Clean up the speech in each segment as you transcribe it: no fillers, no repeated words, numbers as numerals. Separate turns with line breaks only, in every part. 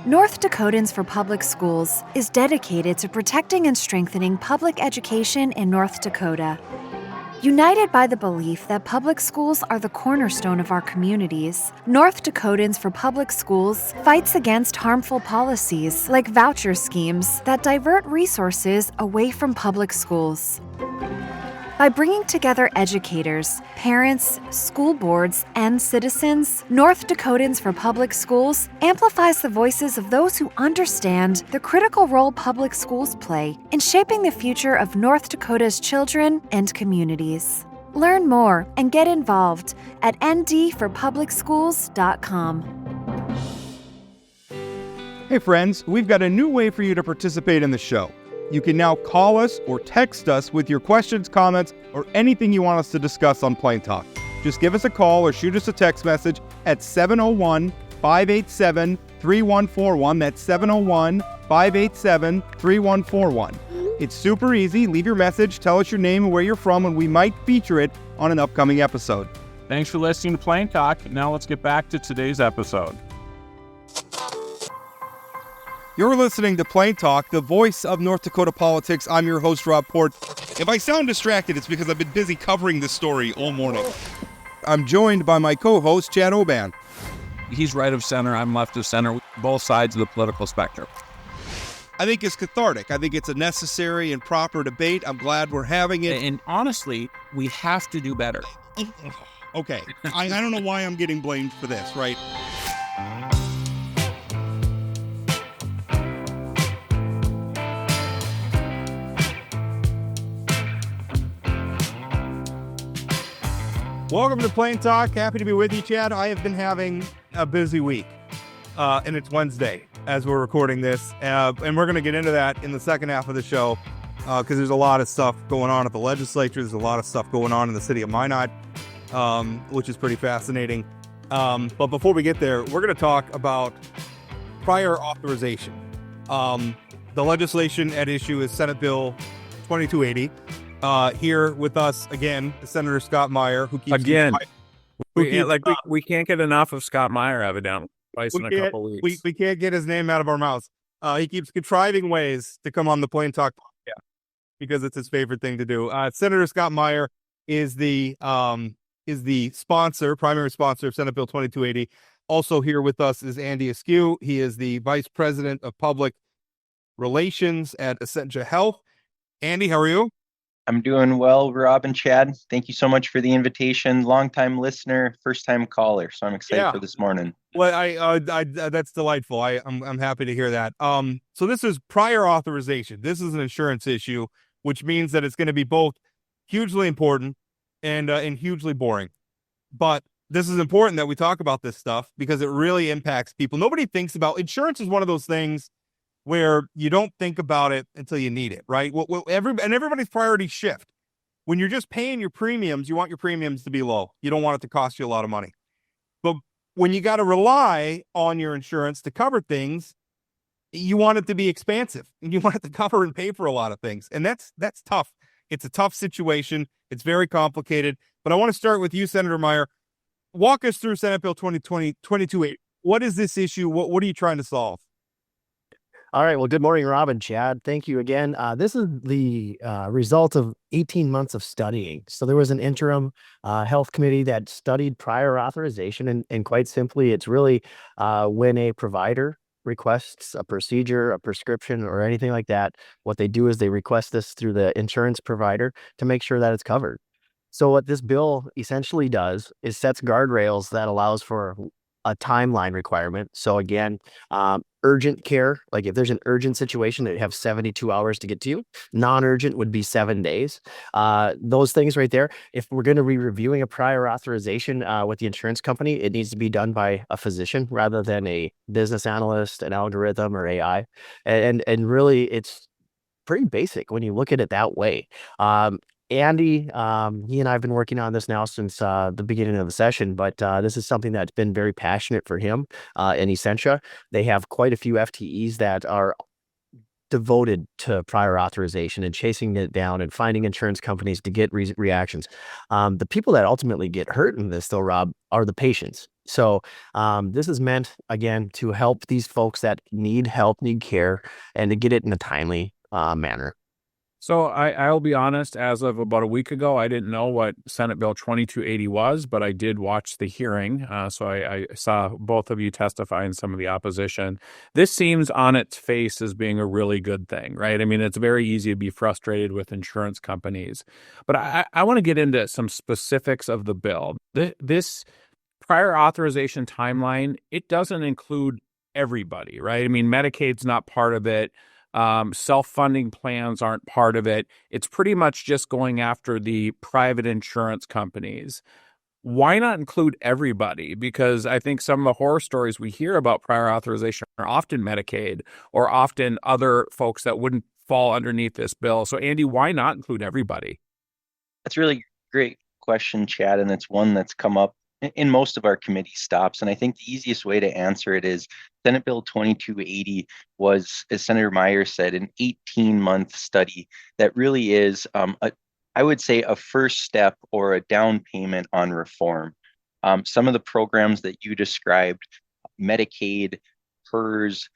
North Dakotans for Public Schools is dedicated to protecting and strengthening public education in North Dakota. United by the belief that public schools are the cornerstone of our communities, North Dakotans for Public Schools fights against harmful policies like voucher schemes that divert resources away from public schools. By bringing together educators, parents, school boards, and citizens, North Dakotans for Public Schools amplifies the voices of those who understand the critical role public schools play in shaping the future of North Dakota's children and communities. Learn more and get involved at ndforpublicschools.com.
Hey friends, we've got a new way for you to participate in the show. You can now call us or text us with your questions, comments, or anything you want us to discuss on Plain Talk. Just give us a call or shoot us a text message at 701-587-3141. That's 701-587-3141. It's super easy. Leave your message, tell us your name and where you're from, and we might feature it on an upcoming episode.
Thanks for listening to Plain Talk. Now let's get back to today's episode.
You're listening to Plain Talk, the voice of North Dakota politics. I'm your host, Rob Port. If I sound distracted, it's because I've been busy covering this story all morning. I'm joined by my co-host, Chad Oban.
He's right of center, I'm left of center, both sides of the political spectrum.
I think it's cathartic. I think it's a necessary and proper debate. I'm glad we're having it.
And honestly, we have to do better.
Okay, I don't know why I'm getting blamed for this, right? Welcome to Plain Talk. Happy to be with you, Chad. I have been having a busy week, and it's Wednesday as we're recording this, and we're going to get into that in the second half of the show because there's a lot of stuff going on at the legislature. There's a lot of stuff going on in the city of Minot, which is pretty fascinating. But before we get there, we're going to talk about prior authorization. The legislation at issue is Senate Bill 2280. Here with us again, Senator Scott Meyer, who keeps
we can't get enough of Scott Meyer, evidently. Twice in a couple weeks.
We can't get his name out of our mouths. He keeps contriving ways to come on the Plain Talk podcast because it's his favorite thing to do. Senator Scott Meyer is the sponsor, primary sponsor of Senate Bill 2280. Also here with us is Andy Askew. He is the Vice President of Public Relations at Essentia Health. Andy, how are you?
I'm doing well, Rob and Chad. Thank you so much for the invitation. Long-time listener, first-time caller. So I'm excited for this morning.
Well, I that's delightful. I'm happy to hear that. So this is prior authorization. This is an insurance issue, which means that it's going to be both hugely important and hugely boring. But this is important that we talk about this stuff because it really impacts people. Nobody thinks about insurance. Is one of those things where you don't think about it until you need it, right? Everybody's priorities shift. When you're just paying your premiums, you want your premiums to be low. You don't want it to cost you a lot of money. But when you got to rely on your insurance to cover things, you want it to be expansive. And you want it to cover and pay for a lot of things. And that's tough. It's a tough situation. It's very complicated. But I want to start with you, Senator Meyer. Walk us through Senate Bill 2280. What is this issue? What are you trying to solve?
All right. Well, good morning, Rob and Chad. Thank you again. This is the result of 18 months of studying. So there was an interim health committee that studied prior authorization. And quite simply, it's really when a provider requests a procedure, a prescription, or anything like that, what they do is they request this through the insurance provider to make sure that it's covered. So what this bill essentially does is sets guardrails that allows for a timeline requirement. So again, urgent care, like if there's an urgent situation, they have 72 hours to get to you. Non-urgent would be 7 days. Those things right there. If we're going to be reviewing a prior authorization with the insurance company, it needs to be done by a physician rather than a business analyst, an algorithm, or AI. And really, it's pretty basic when you look at it that way. Andy, he and I have been working on this now since the beginning of the session, but this is something that's been very passionate for him in Essentia. They have quite a few FTEs that are devoted to prior authorization and chasing it down and finding insurance companies to get reactions. The people that ultimately get hurt in this, though, Rob, are the patients. So this is meant, again, to help these folks that need help, need care, and to get it in a timely manner.
So I'll be honest, as of about a week ago, I didn't know what Senate Bill 2280 was, but I did watch the hearing. So I saw both of you testify in some of the opposition. This seems on its face as being a really good thing, right? I mean, it's very easy to be frustrated with insurance companies. But I want to get into some specifics of the bill. This prior authorization timeline, it doesn't include everybody, right? I mean, Medicaid's not part of it. Self-funding plans aren't part of it. It's pretty much just going after the private insurance companies. Why not include everybody? Because I think some of the horror stories we hear about prior authorization are often Medicaid or often other folks that wouldn't fall underneath this bill. So, Andy, why not include everybody?
That's a really great question, Chad, and it's one that's come up in most of our committee stops. And I think the easiest way to answer it is Senate Bill 2280 was, as Senator Meyer said, an 18-month study that really is, I would say, a first step or a down payment on reform. Some of the programs that you described, Medicaid, PERS,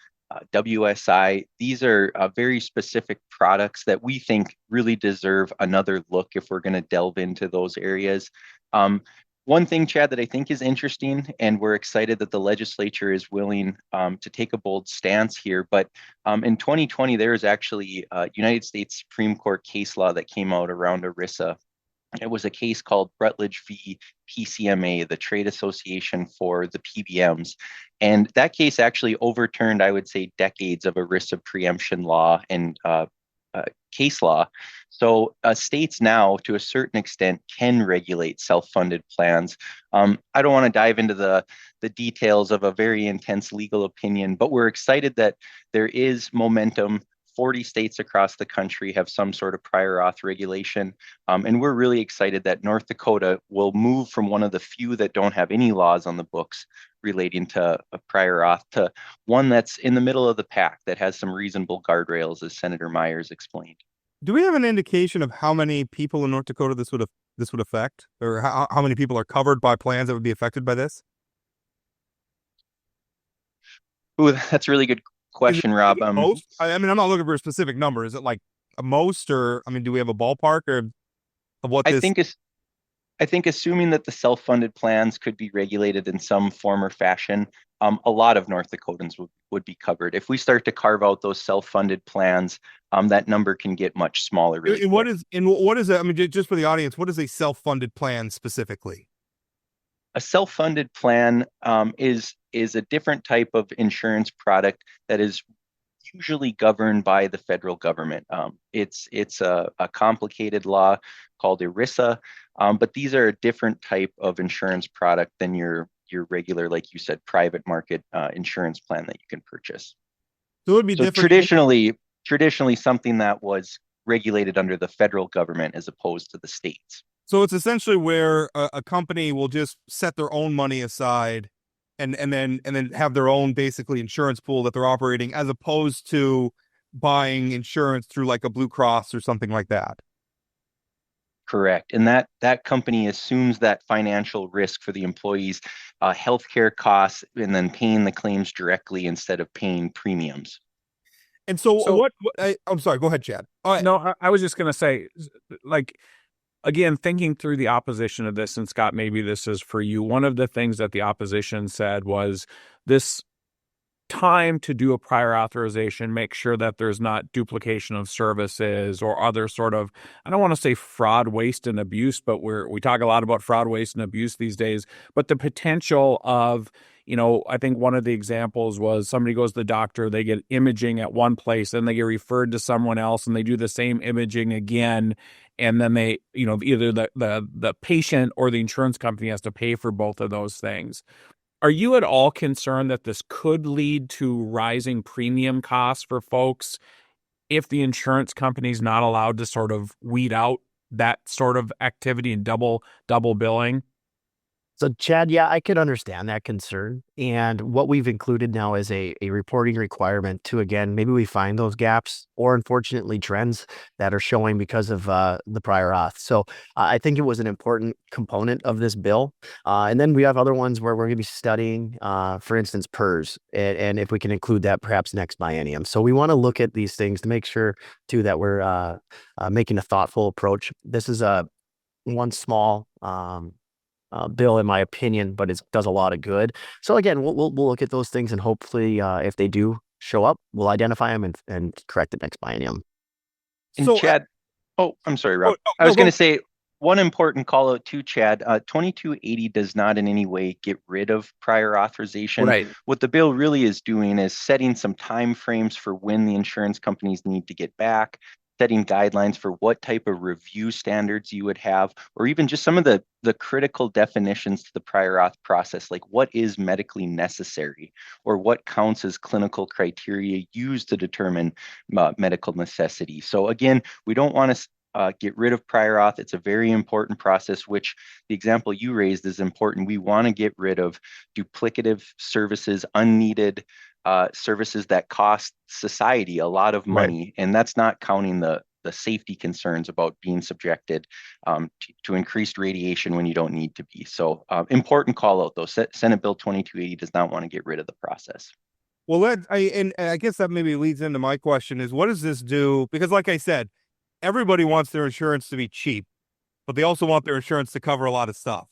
WSI, these are very specific products that we think really deserve another look if we're going to delve into those areas. One thing, Chad, that I think is interesting, and we're excited that the legislature is willing to take a bold stance here, but in 2020, there is actually a United States Supreme Court case law that came out around ERISA. It was a case called Rutledge v. PCMA, the trade association for the PBMs. And that case actually overturned, I would say, decades of ERISA preemption law and case law. So states now, to a certain extent, can regulate self-funded plans. I don't want to dive into the details of a very intense legal opinion, but we're excited that there is momentum. 40 states across the country have some sort of prior auth regulation. And we're really excited that North Dakota will move from one of the few that don't have any laws on the books relating to a prior auth to one that's in the middle of the pack that has some reasonable guardrails, as Senator Myers explained.
Do we have an indication of how many people in North Dakota this would affect, or how many people are covered by plans that would be affected by this?
Ooh, that's a really good question, Rob.
Most? I mean, I'm not looking for a specific number. Is it like a most, or I mean, do we have a ballpark or of what this?
I think assuming that the self-funded plans could be regulated in some form or fashion, a lot of North Dakotans would be covered. If we start to carve out those self-funded plans, that number can get much smaller. Really
and what is it? I mean, just for the audience, what is a self-funded plan specifically?
A self-funded plan is a different type of insurance product that is usually governed by the federal government. It's a complicated law called ERISA, but these are a different type of insurance product than your regular, like you said, private market insurance plan that you can purchase.
So it would be different.
Traditionally something that was regulated under the federal government as opposed to the states.
So it's essentially where a company will just set their own money aside and then have their own basically insurance pool that they're operating, as opposed to buying insurance through like a Blue Cross or something like that.
Correct. And that company assumes that financial risk for the employees' healthcare costs and then paying the claims directly instead of paying premiums.
And so I'm sorry, go ahead, Chad.
No, I was just going to say, like, again, thinking through the opposition of this, and Scott, maybe this is for you. One of the things that the opposition said was this time to do a prior authorization, make sure that there's not duplication of services or other sort of, I don't want to say fraud, waste, and abuse, but we talk a lot about fraud, waste, and abuse these days. But the potential of, I think one of the examples was somebody goes to the doctor, they get imaging at one place, then they get referred to someone else, and they do the same imaging again. And then they, either the patient or the insurance company has to pay for both of those things. Are you at all concerned that this could lead to rising premium costs for folks if the insurance company is not allowed to sort of weed out that sort of activity and double billing?
So, Chad, yeah, I could understand that concern. And what we've included now is a reporting requirement to, again, maybe we find those gaps or unfortunately trends that are showing because of the prior auth. So I think it was an important component of this bill. And then we have other ones where we're going to be studying, for instance, PERS, and if we can include that perhaps next biennium. So we want to look at these things to make sure, too, that we're making a thoughtful approach. This is one small bill, in my opinion, but it does a lot of good. So again, we'll look at those things and hopefully, if they do show up, we'll identify them and correct it next biennium.
And
So,
Chad, oh, I'm sorry,
oh,
Rob.
no,
I
no,
was going
go.
to say one important call out too, Chad. 2280 does not in any way get rid of prior authorization.
Right.
What the bill really is doing is setting some time frames for when the insurance companies need to get back, setting guidelines for what type of review standards you would have, or even just some of the critical definitions to the prior auth process, like what is medically necessary or what counts as clinical criteria used to determine medical necessity. So again, we don't want to get rid of prior auth. It's a very important process, which the example you raised is important. We want to get rid of duplicative services, unneeded services that cost society a lot of
Right.
money, and that's not counting the safety concerns about being subjected to increased radiation when you don't need to be. So important call out though. Senate Bill 2280 does not want to get rid of the process.
Well, and I guess that maybe leads into my question is what does this do? Because like I said, everybody wants their insurance to be cheap, but they also want their insurance to cover a lot of stuff.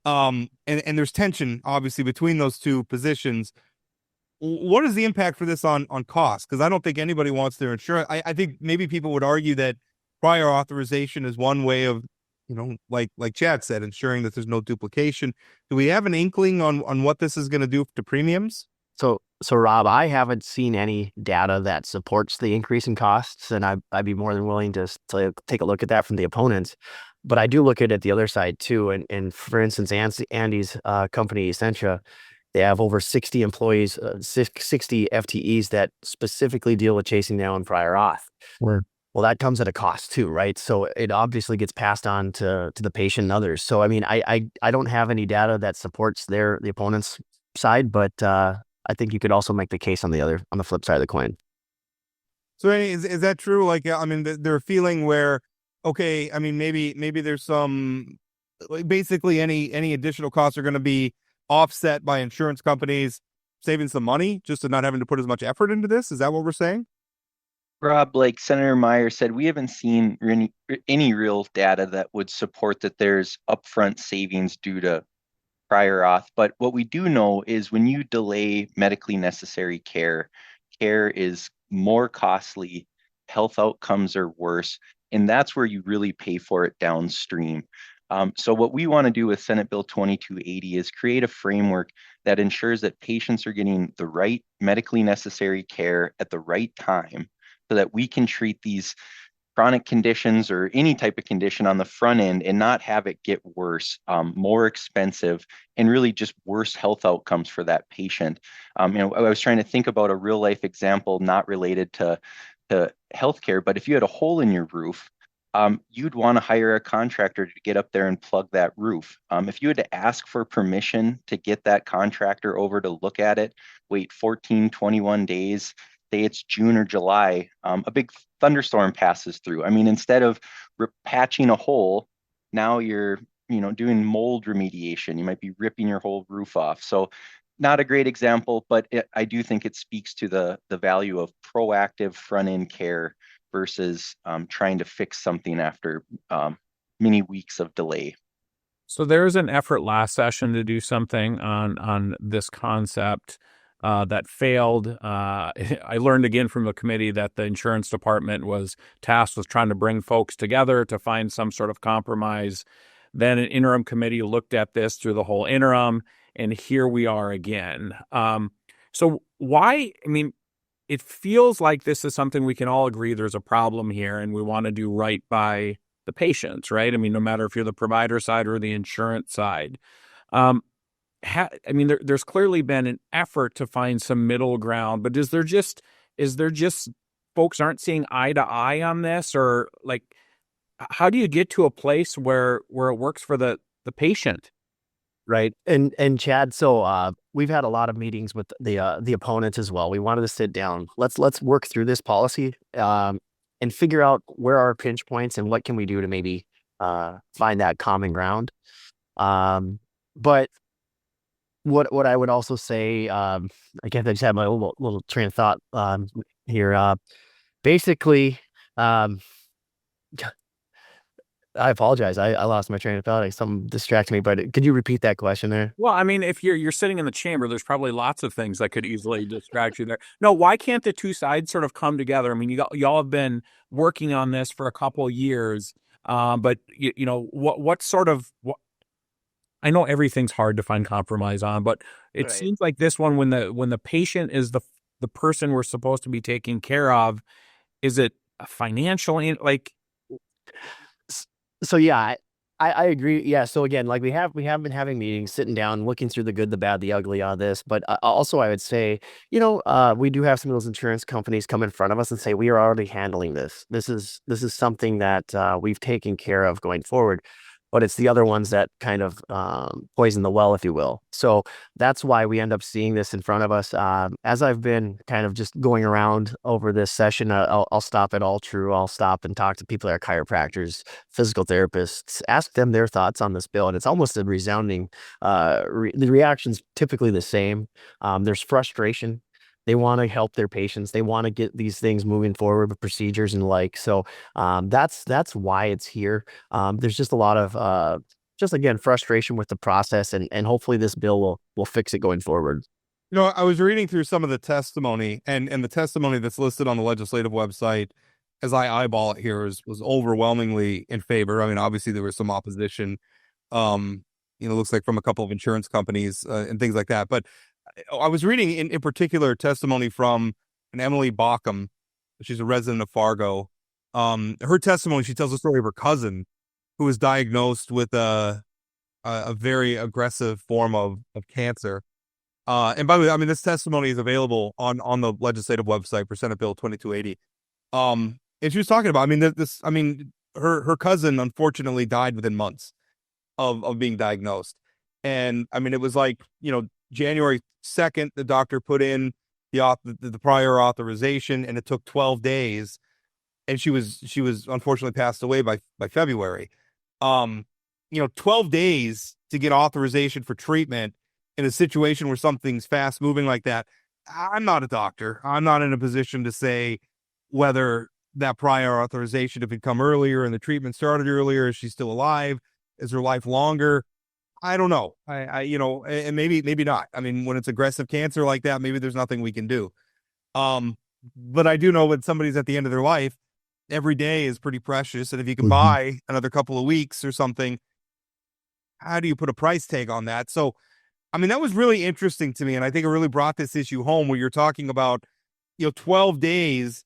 And there's tension obviously between those two positions. What is the impact for this on cost? Because I don't think anybody wants their insurance. I think maybe people would argue that prior authorization is one way of, like Chad said, ensuring that there's no duplication. Do we have an inkling on what this is going to do to premiums?
So Rob, I haven't seen any data that supports the increase in costs, and I'd be more than willing to take a look at that from the opponents. But I do look at it the other side too. And for instance, Andy's company, Essentia, they have over 60 employees, 60 FTEs that specifically deal with chasing down prior auth.
Word.
Well, that comes at a cost too, right? So it obviously gets passed on to the patient and others. So I mean, I don't have any data that supports the opponent's side, but I think you could also make the case on the flip side of the coin.
So is that true? Like, I mean, they're a feeling where, okay, I mean, maybe there's some, like, basically any additional costs are going to be offset by insurance companies saving some money just to not having to put as much effort into this. Is that what we're saying?
Rob, like Senator Meyer said, we haven't seen any real data that would support that there's upfront savings due to prior auth. But what we do know is when you delay medically necessary care, care is more costly, health outcomes are worse, and that's where you really pay for it downstream. So what we want to do with Senate Bill 2280 is create a framework that ensures that patients are getting the right medically necessary care at the right time so that we can treat these chronic conditions or any type of condition on the front end and not have it get worse, more expensive, and really just worse health outcomes for that patient. I was trying to think about a real life example not related to healthcare, but if you had a hole in your roof, you'd want to hire a contractor to get up there and plug that roof. If you had to ask for permission to get that contractor over to look at it, wait 14, 21 days, say it's June or July, a big thunderstorm passes through. I mean, instead of patching a hole, now you're doing mold remediation. You might be ripping your whole roof off. So not a great example, but I do think it speaks to the value of proactive front end care versus trying to fix something after many weeks of delay.
So there was an effort last session to do something on this concept that failed. I learned again from the committee that the insurance department was tasked with trying to bring folks together to find some sort of compromise. Then an interim committee looked at this through the whole interim, and here we are again. So why? I mean, it feels like this is something we can all agree there's a problem here, and we want to do right by the patients, right? I mean, no matter if you're the provider side or the insurance side. There's clearly been an effort to find some middle ground, but is there just folks aren't seeing eye to eye on this, or like, how do you get to a place where it works for the patient?
Right. And Chad, so we've had a lot of meetings with the opponents as well. We wanted to sit down. Let's work through this policy and figure out where are our pinch points and what can we do to maybe find that common ground. But what I would also say, I guess I just had my little train of thought here. Basically, um, I apologize. I lost my train of thought. Something distracted me. But could you repeat that question there?
Well, I mean, if you're sitting in the chamber, there's probably lots of things that could easily distract you there. No, why can't the two sides sort of come together? I mean, y'all have been working on this for a couple of years, but you know what sort of what, I know everything's hard to find compromise on, but it
Right.
seems like this one, when the patient is the person we're supposed to be taking care of, is it a financial like?
So yeah, I agree. Yeah. So again, like we have been having meetings, sitting down, looking through the good, the bad, the ugly on this. But also, I would say, we do have some of those insurance companies come in front of us and say we are already handling this. This is something that we've taken care of going forward. But it's the other ones that kind of poison the well, if you will. So that's why we end up seeing this in front of us. As I've been kind of just going around over this session, I'll stop at All True. I'll stop and talk to people that are chiropractors, physical therapists, ask them their thoughts on this bill. And it's almost a resounding, the reaction's typically the same. There's frustration. They want to help their patients. They want to get these things moving forward with procedures and like. So that's why it's here. There's just a lot of just again frustration with the process, and hopefully this bill will fix it going forward.
I was reading through some of the testimony, and the testimony that's listed on the legislative website, as I eyeball it here, was overwhelmingly in favor. I mean, obviously there was some opposition, looks like from a couple of insurance companies and things like that. But I was reading in particular testimony from an Emily Bockham. She's a resident of Fargo. Her testimony, she tells the story of her cousin who was diagnosed with a very aggressive form of cancer. And by the way, I mean, this testimony is available on the legislative website for Senate Bill 2280. And she was talking about, I mean, her cousin unfortunately died within months of being diagnosed. And I mean, it was like, January 2nd, the doctor put in the prior authorization, and it took 12 days. And she was unfortunately passed away by February. 12 days to get authorization for treatment in a situation where something's fast moving like that. I'm not a doctor. I'm not in a position to say whether that prior authorization, if it come earlier and the treatment started earlier, is she still alive? Is her life longer? I don't know. And maybe not. I mean, when it's aggressive cancer like that, maybe there's nothing we can do. But I do know when somebody's at the end of their life, every day is pretty precious. And if you can buy another couple of weeks or something, how do you put a price tag on that? So, I mean, that was really interesting to me. And I think it really brought this issue home where you're talking about, 12 days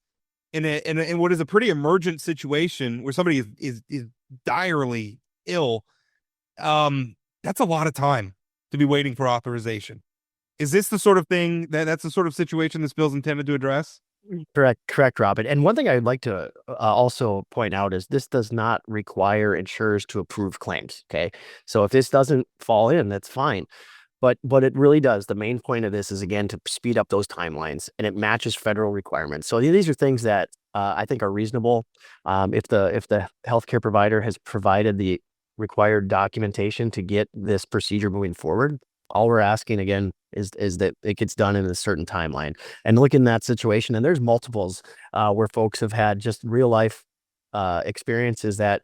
in what is a pretty emergent situation where somebody is direly ill. That's a lot of time to be waiting for authorization. Is this the sort of thing that's the sort of situation this bill's intended to address?
Correct, Robin. And one thing I'd like to also point out is this does not require insurers to approve claims. Okay, so if this doesn't fall in, that's fine. But it really does. The main point of this is, again, to speed up those timelines, and it matches federal requirements. So these are things that I think are reasonable. If the healthcare provider has provided the required documentation to get this procedure moving forward, all we're asking again is that it gets done in a certain timeline. And look in that situation, and there's multiples where folks have had just real life experiences that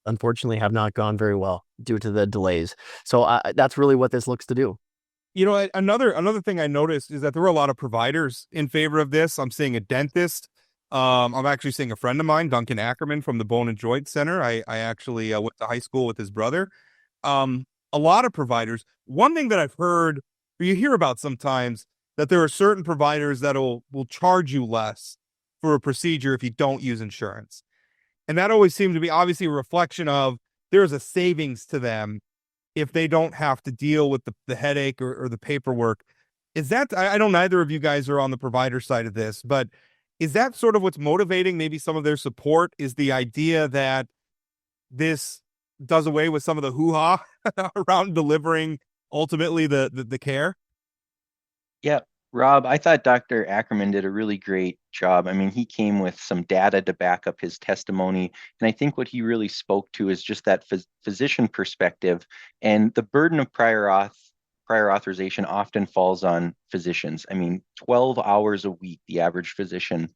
unfortunately have not gone very well due to the delays. So that's really what this looks to do.
Another thing I noticed is that there were a lot of providers in favor of this. I'm seeing a dentist. I'm actually seeing a friend of mine, Duncan Ackerman from the Bone and Joint Center. I actually went to high school with his brother. A lot of providers. One thing that I've heard, or you hear about sometimes, that there are certain providers that will charge you less for a procedure if you don't use insurance. And that always seemed to be obviously a reflection of there's a savings to them if they don't have to deal with the headache or the paperwork. Is that, I know neither of you guys are on the provider side of this, but is that sort of what's motivating maybe some of their support, is the idea that this does away with some of the hoo-ha around delivering ultimately the care?
Yeah, Rob, I thought Dr. Ackerman did a really great job. I mean, he came with some data to back up his testimony. And I think what he really spoke to is just that physician perspective, and the burden of prior authorization often falls on physicians. I mean, 12 hours a week, the average physician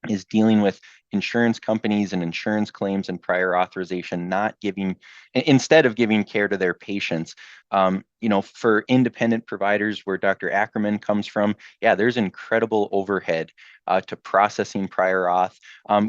is dealing with insurance companies and insurance claims and prior authorization, not giving, instead of giving care to their patients. For independent providers where Dr. Ackerman comes from, yeah, there's incredible overhead to processing prior auth,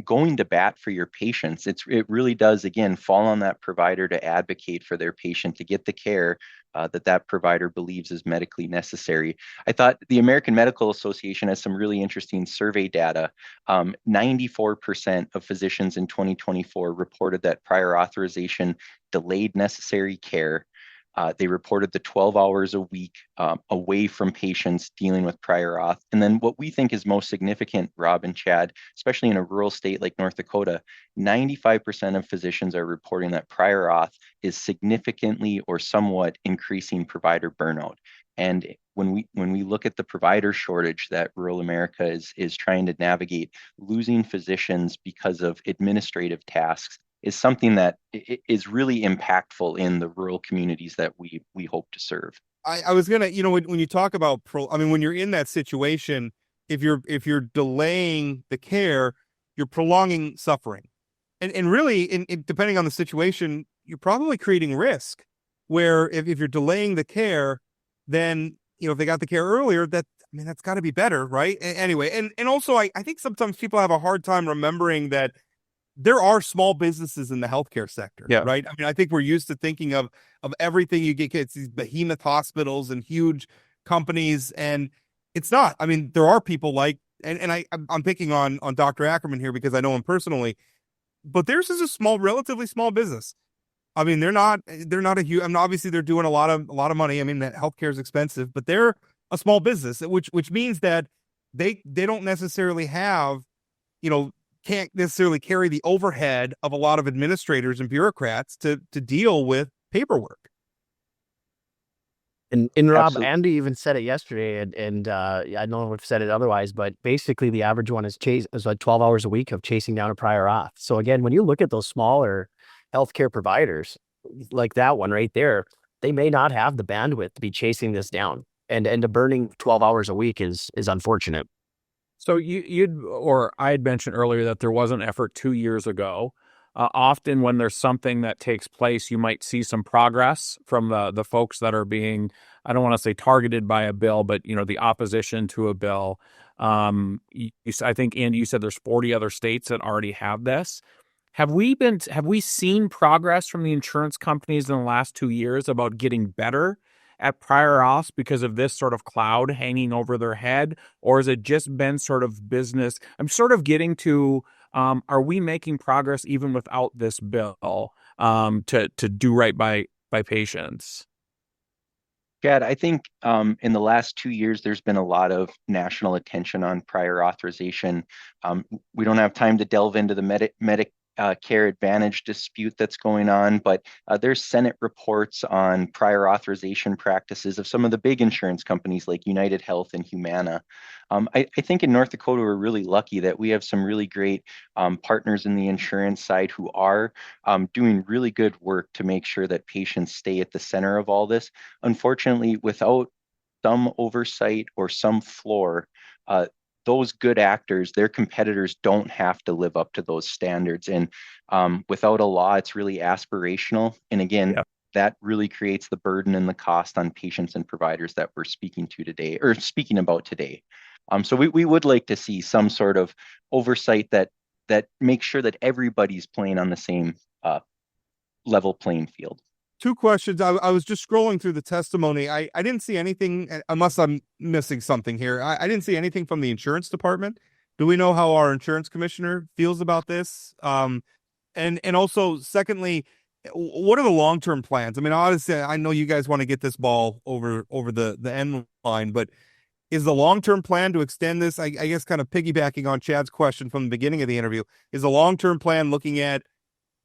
going to bat for your patients. It really does, again, fall on that provider to advocate for their patient to get the care that provider believes is medically necessary. I thought the American Medical Association has some really interesting survey data. 94% of physicians in 2024 reported that prior authorization delayed necessary care. They reported the 12 hours a week away from patients dealing with prior auth. And then what we think is most significant, Rob and Chad, especially in a rural state like North Dakota, 95% of physicians are reporting that prior auth is significantly or somewhat increasing provider burnout. And when we look at the provider shortage that rural America is trying to navigate, losing physicians because of administrative tasks is something that is really impactful in the rural communities that we hope to serve.
I was gonna, when you talk about when you're in that situation, if you're delaying the care, you're prolonging suffering, and really, depending on the situation, you're probably creating risk. Where if you're delaying the care, then if they got the care earlier, that's got to be better, right? Anyway, and also I think sometimes people have a hard time remembering that there are small businesses in the healthcare sector,
Yeah.
right? I mean, I think we're used to thinking of everything you get. It's these behemoth hospitals and huge companies, and it's not. I mean, there are people like, and I'm picking on Dr. Ackerman here because I know him personally, but theirs is a relatively small business. I mean, they're not a huge. I mean, obviously they're doing a lot of money. I mean, that healthcare is expensive, but they're a small business, which means that they don't necessarily have, can't necessarily carry the overhead of a lot of administrators and bureaucrats to deal with paperwork.
And Rob,
Absolutely.
Andy even said it yesterday, and I don't know if said it otherwise, but basically the average one is like 12 hours a week of chasing down a prior auth. So again, when you look at those smaller healthcare providers, like that one right there, they may not have the bandwidth to be chasing this down, and to burning 12 hours a week is unfortunate.
So I had mentioned earlier that there was an effort 2 years ago. Often when there's something that takes place, you might see some progress from the folks that are being, I don't want to say targeted by a bill, but the opposition to a bill. I think, Andy, you said there's 40 other states that already have this. Have we seen progress from the insurance companies in the last 2 years about getting better at prior auths because of this sort of cloud hanging over their head? Or has it just been sort of business? I'm sort of getting to, are we making progress even without this bill to do right by patients?
Chad, I think in the last 2 years, there's been a lot of national attention on prior authorization. We don't have time to delve into the Medicare Advantage dispute that's going on, but there's Senate reports on prior authorization practices of some of the big insurance companies like United Health and Humana. I think in North Dakota, we're really lucky that we have some really great partners in the insurance side who are doing really good work to make sure that patients stay at the center of all this. Unfortunately, without some oversight or some floor, those good actors, their competitors don't have to live up to those standards. And without a law, it's really aspirational. And again, that really creates the burden and the cost on patients and providers that we're speaking about today. So we would like to see some sort of oversight that makes sure that everybody's playing on the same level playing field.
Two questions. I was just scrolling through the testimony. I didn't see anything, unless I'm missing something here. I didn't see anything from the insurance department. Do we know how our insurance commissioner feels about this? And also, secondly, what are the long-term plans? I mean, honestly, I know you guys want to get this ball over the end line, but is the long-term plan to extend this? I guess kind of piggybacking on Chad's question from the beginning of the interview, is the long-term plan looking at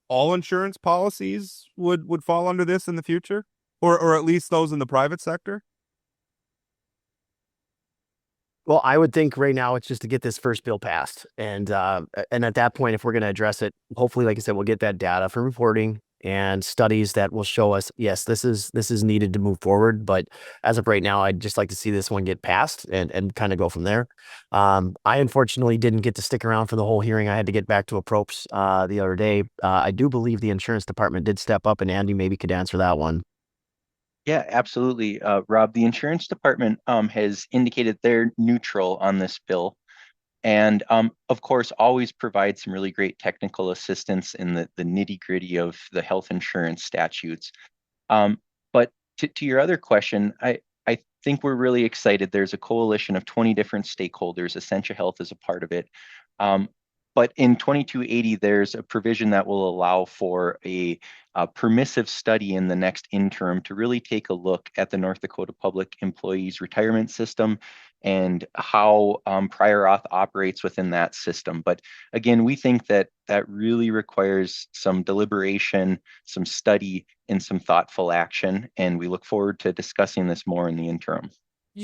all insurance policies would fall under this in the future? or at least those in the private sector?
Well, I would think right now it's just to get this first bill passed. And at that point, if we're going to address it, hopefully, like I said, we'll get that data from reporting and studies that will show us, yes, this is needed to move forward. But as of right now, I'd just like to see this one get passed and kind of go from there. I unfortunately didn't get to stick around for the whole hearing. I had to get back to a propes the other day. I do believe the insurance department did step up, and Andy maybe could answer that one.
Yeah, absolutely. Rob, the insurance department has indicated they're neutral on this bill. And of course, always provide some really great technical assistance in the nitty gritty of the health insurance statutes. But to your other question, I think we're really excited. There's a coalition of 20 different stakeholders. Essentia Health is a part of it. But in 2280, there's a provision that will allow for a permissive study in the next interim to really take a look at the North Dakota Public Employees Retirement System and how prior auth operates within that system. But again, we think that that really requires some deliberation, some study, and some thoughtful action. And we look forward to discussing this more in the interim.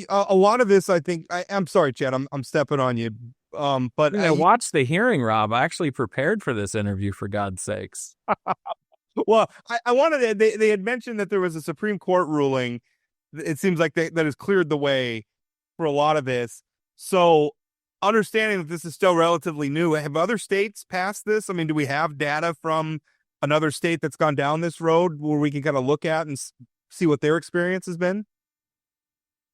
A lot of this, I think, I'm sorry, Chad, I'm stepping on you. But
I watched the hearing, Rob. I actually prepared for this interview, for God's sakes.
Well, I wanted to, they had mentioned that there was a Supreme Court ruling. It seems like that has cleared the way for a lot of this. So understanding that this is still relatively new, have other states passed this? I mean, do we have data from another state that's gone down this road where we can kind of look at and see what their experience has been?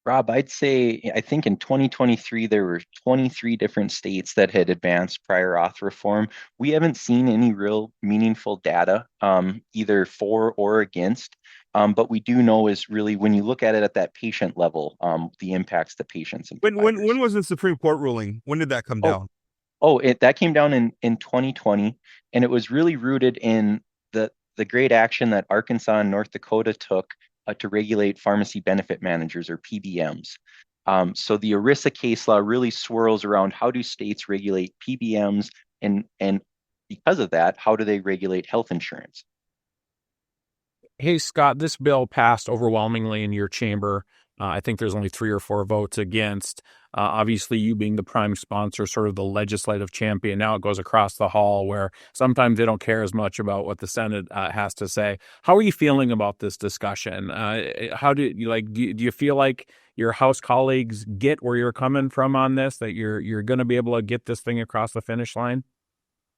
Rob, I think in 2023, there were 23 different states that had advanced prior auth reform. We haven't seen any real meaningful data, either for or against. But we do know is really when you look at it at that patient level, the impacts to patients and providers.
When was the Supreme Court ruling? When did that come down?
That came down in 2020, and it was really rooted in the great action that Arkansas and North Dakota took to regulate pharmacy benefit managers, or PBMs. So the ERISA case law really swirls around how do states regulate PBMs, and because of that, how do they regulate health insurance?
Hey, Scott, this bill passed overwhelmingly in your chamber. I think there's only 3 or 4 votes against. Obviously, you being the prime sponsor, sort of the legislative champion. Now it goes across the hall where sometimes they don't care as much about what the Senate has to say. How are you feeling about this discussion? How do you feel like your House colleagues get where you're coming from on this, that you're going to be able to get this thing across the finish line?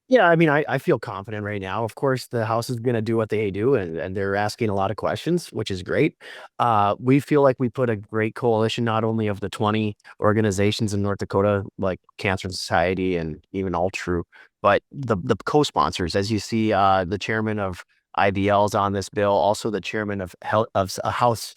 Yeah, I mean, I feel confident right now. Of course, the House is going to do what they do, and they're asking a lot of questions, which is great. We feel like we put a great coalition, not only of the 20 organizations in North Dakota, like Cancer Society and even All True, but the co-sponsors. As you see, the chairman of IBL's on this bill, also the chairman of House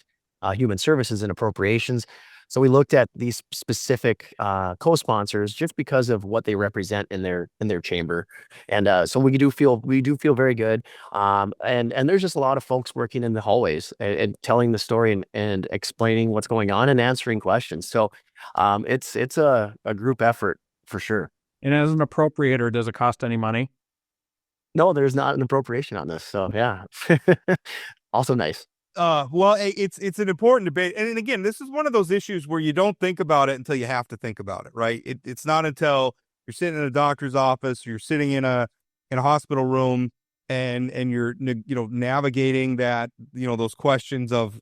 Human Services and Appropriations. So we looked at these specific co-sponsors just because of what they represent in their chamber, and so we do feel very good. And there's just a lot of folks working in the hallways and telling the story and explaining what's going on and answering questions. So it's a group effort for sure.
And as an appropriator, does it cost any money?
No, there's not an appropriation on this. So yeah, also nice.
Well, it's an important debate. And again, this is one of those issues where you don't think about it until you have to think about it, right? It's not until you're sitting in a doctor's office, you're sitting in a hospital room, and you're navigating that, those questions of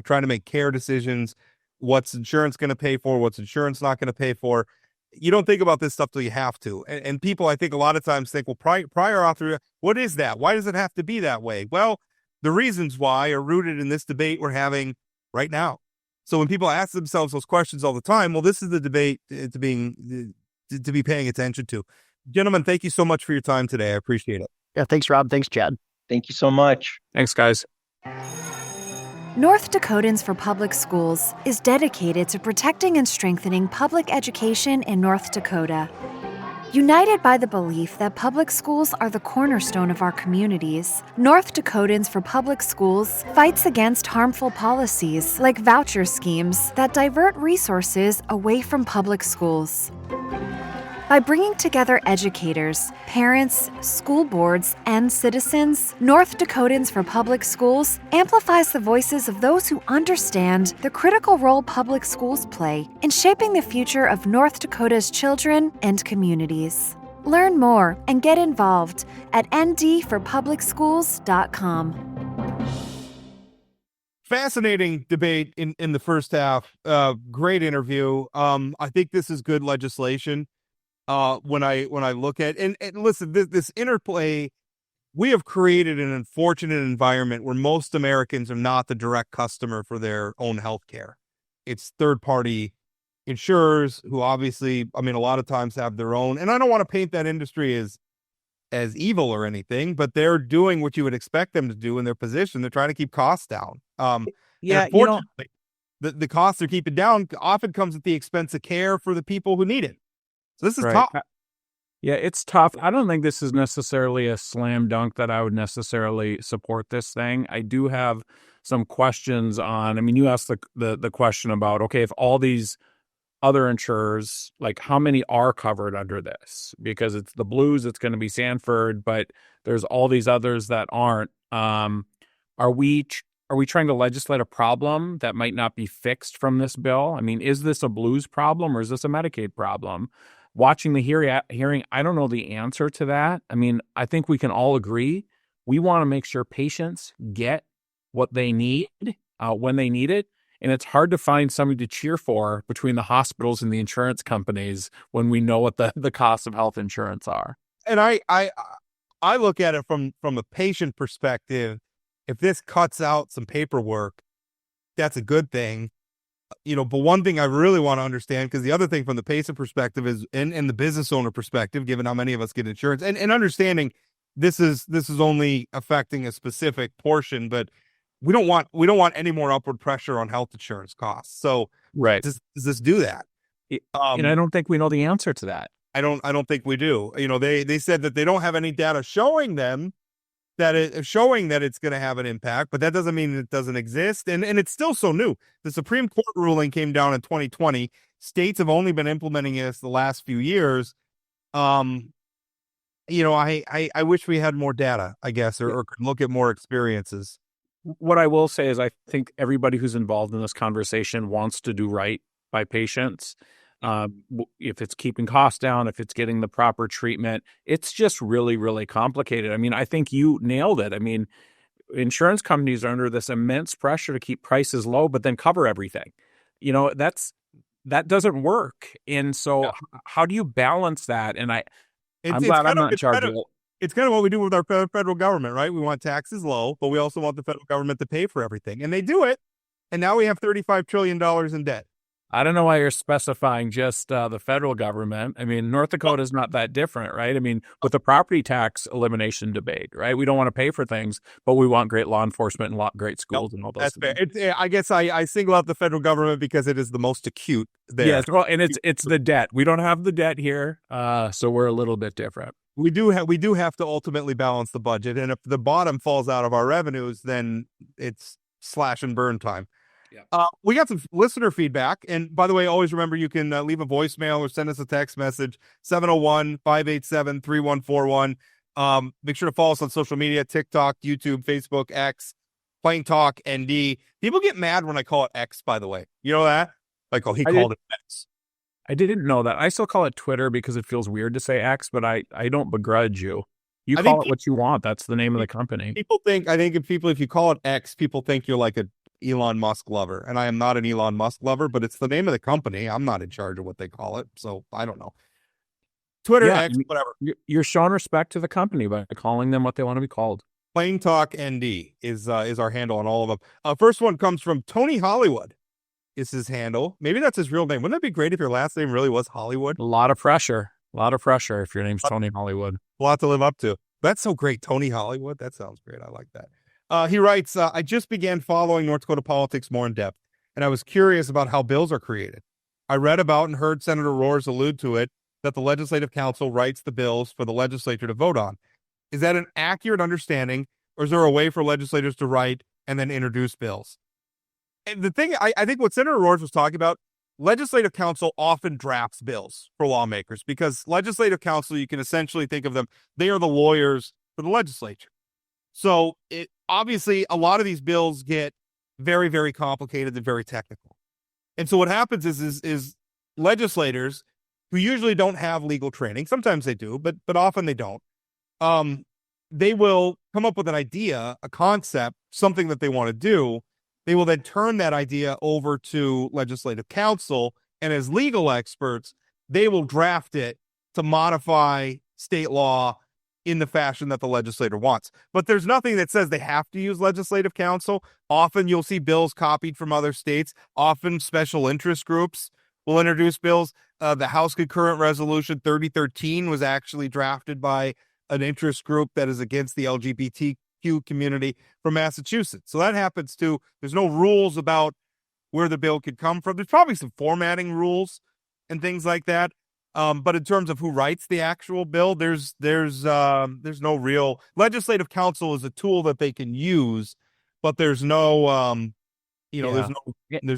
trying to make care decisions. What's insurance going to pay for? What's insurance not going to pay for? You don't think about this stuff till you have to. And people, I think, a lot of times think, well, prior author, what is that? Why does it have to be that way? Well, the reasons why are rooted in this debate we're having right now. So when people ask themselves those questions all the time, well, this is the debate to be paying attention to. Gentlemen, thank you so much for your time today. I appreciate it.
Yeah, thanks, Rob. Thanks, Chad.
Thank you so much.
Thanks, guys.
North Dakotans for Public Schools is dedicated to protecting and strengthening public education in North Dakota. United by the belief that public schools are the cornerstone of our communities, North Dakotans for Public Schools fights against harmful policies like voucher schemes that divert resources away from public schools. By bringing together educators, parents, school boards, and citizens, North Dakotans for Public Schools amplifies the voices of those who understand the critical role public schools play in shaping the future of North Dakota's children and communities. Learn more and get involved at ndforpublicschools.com.
Fascinating debate in the first half. Great interview. I think this is good legislation. When I look at and listen, this interplay, we have created an unfortunate environment where most Americans are not the direct customer for their own health care. It's third-party insurers who obviously, I mean, a lot of times have their own, and I don't want to paint that industry as evil or anything, but they're doing what you would expect them to do in their position. They're trying to keep costs down.
Yeah,
and unfortunately, the costs they're keeping down often comes at the expense of care for the people who need it. So this is
right.
tough.
Yeah, it's tough. I don't think this is necessarily a slam dunk that I would necessarily support this thing. I do have some questions on, I mean, you asked the question about, okay, if all these other insurers, like how many are covered under this? Because it's the Blues, it's going to be Sanford, but there's all these others that aren't. Are we trying to legislate a problem that might not be fixed from this bill? I mean, is this a Blues problem or is this a Medicaid problem? Watching the hearing, I don't know the answer to that. I mean, I think we can all agree we want to make sure patients get what they need when they need it. And it's hard to find somebody to cheer for between the hospitals and the insurance companies when we know what the costs of health insurance are.
And I look at it from a patient perspective. If this cuts out some paperwork, that's a good thing. But one thing I really want to understand, because the other thing from the patient perspective is, and the business owner perspective, given how many of us get insurance, and understanding this is only affecting a specific portion, but we don't want any more upward pressure on health insurance costs. So
right,
does this do that?
And I don't think we know the answer to that.
I don't think we do. They said that they don't have any data showing that it's going to have an impact, but that doesn't mean it doesn't exist. And it's still so new. The Supreme Court ruling came down in 2020. States have only been implementing this the last few years. I wish we had more data, I guess, or could look at more experiences.
What I will say is I think everybody who's involved in this conversation wants to do right by patients. If it's keeping costs down, if it's getting the proper treatment, it's just really, really complicated. I mean, I think you nailed it. I mean, insurance companies are under this immense pressure to keep prices low, but then cover everything. That doesn't work. And so how do you balance that? And I'm glad I'm not in charge of it.
It's kind of what we do with our federal government, right? We want taxes low, but we also want the federal government to pay for everything. And they do it. And now we have $35 trillion in debt.
I don't know why you're specifying just the federal government. I mean, North Dakota is not that different, right? I mean, with the property tax elimination debate, right? We don't want to pay for things, but we want great law enforcement and great schools and all those things.
That's fair. I guess I single out the federal government because it is the most acute there.
Yes, well, and it's the debt. We don't have the debt here, so we're a little bit different.
We do have to ultimately balance the budget, and if the bottom falls out of our revenues, then it's slash and burn time. Yeah. We got some listener feedback. And by the way, always remember you can leave a voicemail or send us a text message, 701-587-3141. Make sure to follow us on social media, TikTok, YouTube, Facebook, X, Plain Talk, ND. People get mad when I call it X, by the way. You know that? Like, he called it X.
I didn't know that. I still call it Twitter because it feels weird to say X, but I don't begrudge you. You call it what you want. That's the name of the company.
If you call it X, people think you're like a Elon Musk lover, and I am not an Elon Musk lover, but it's the name of the company. I'm not in charge of what they call it, so I don't know. Twitter, X, whatever.
You're showing respect to the company by calling them what they want to be called.
Plain Talk ND is our handle on all of them. First one comes from Tony Hollywood. Is his handle? Maybe that's his real name. Wouldn't that be great if your last name really was Hollywood?
A lot of pressure if your name's Tony Hollywood.
A lot to live up to. That's so great, Tony Hollywood. That sounds great. I like that. He writes, I just began following North Dakota politics more in depth, and I was curious about how bills are created. I read about and heard Senator Roars allude to it, that the Legislative Council writes the bills for the legislature to vote on. Is that an accurate understanding, or is there a way for legislators to write and then introduce bills? And the thing, I think what Senator Roars was talking about, legislative council often drafts bills for lawmakers because legislative council, you can essentially think of them, they are the lawyers for the legislature. So obviously a lot of these bills get very, very complicated and very technical. And so what happens is legislators who usually don't have legal training, sometimes they do, but often they don't, they will come up with an idea, a concept, something that they want to do. They will then turn that idea over to legislative counsel, and as legal experts, they will draft it to modify state law in the fashion that the legislator wants. But there's nothing that says they have to use legislative counsel. Often you'll see bills copied from other states. Often special interest groups will introduce bills. The House Concurrent Resolution 3013 was actually drafted by an interest group that is against the LGBTQ community from Massachusetts. So that happens too. There's no rules about where the bill could come from. There's probably some formatting rules and things like that. But in terms of who writes the actual bill, there's no real legislative counsel is a tool that they can use, but there's no there's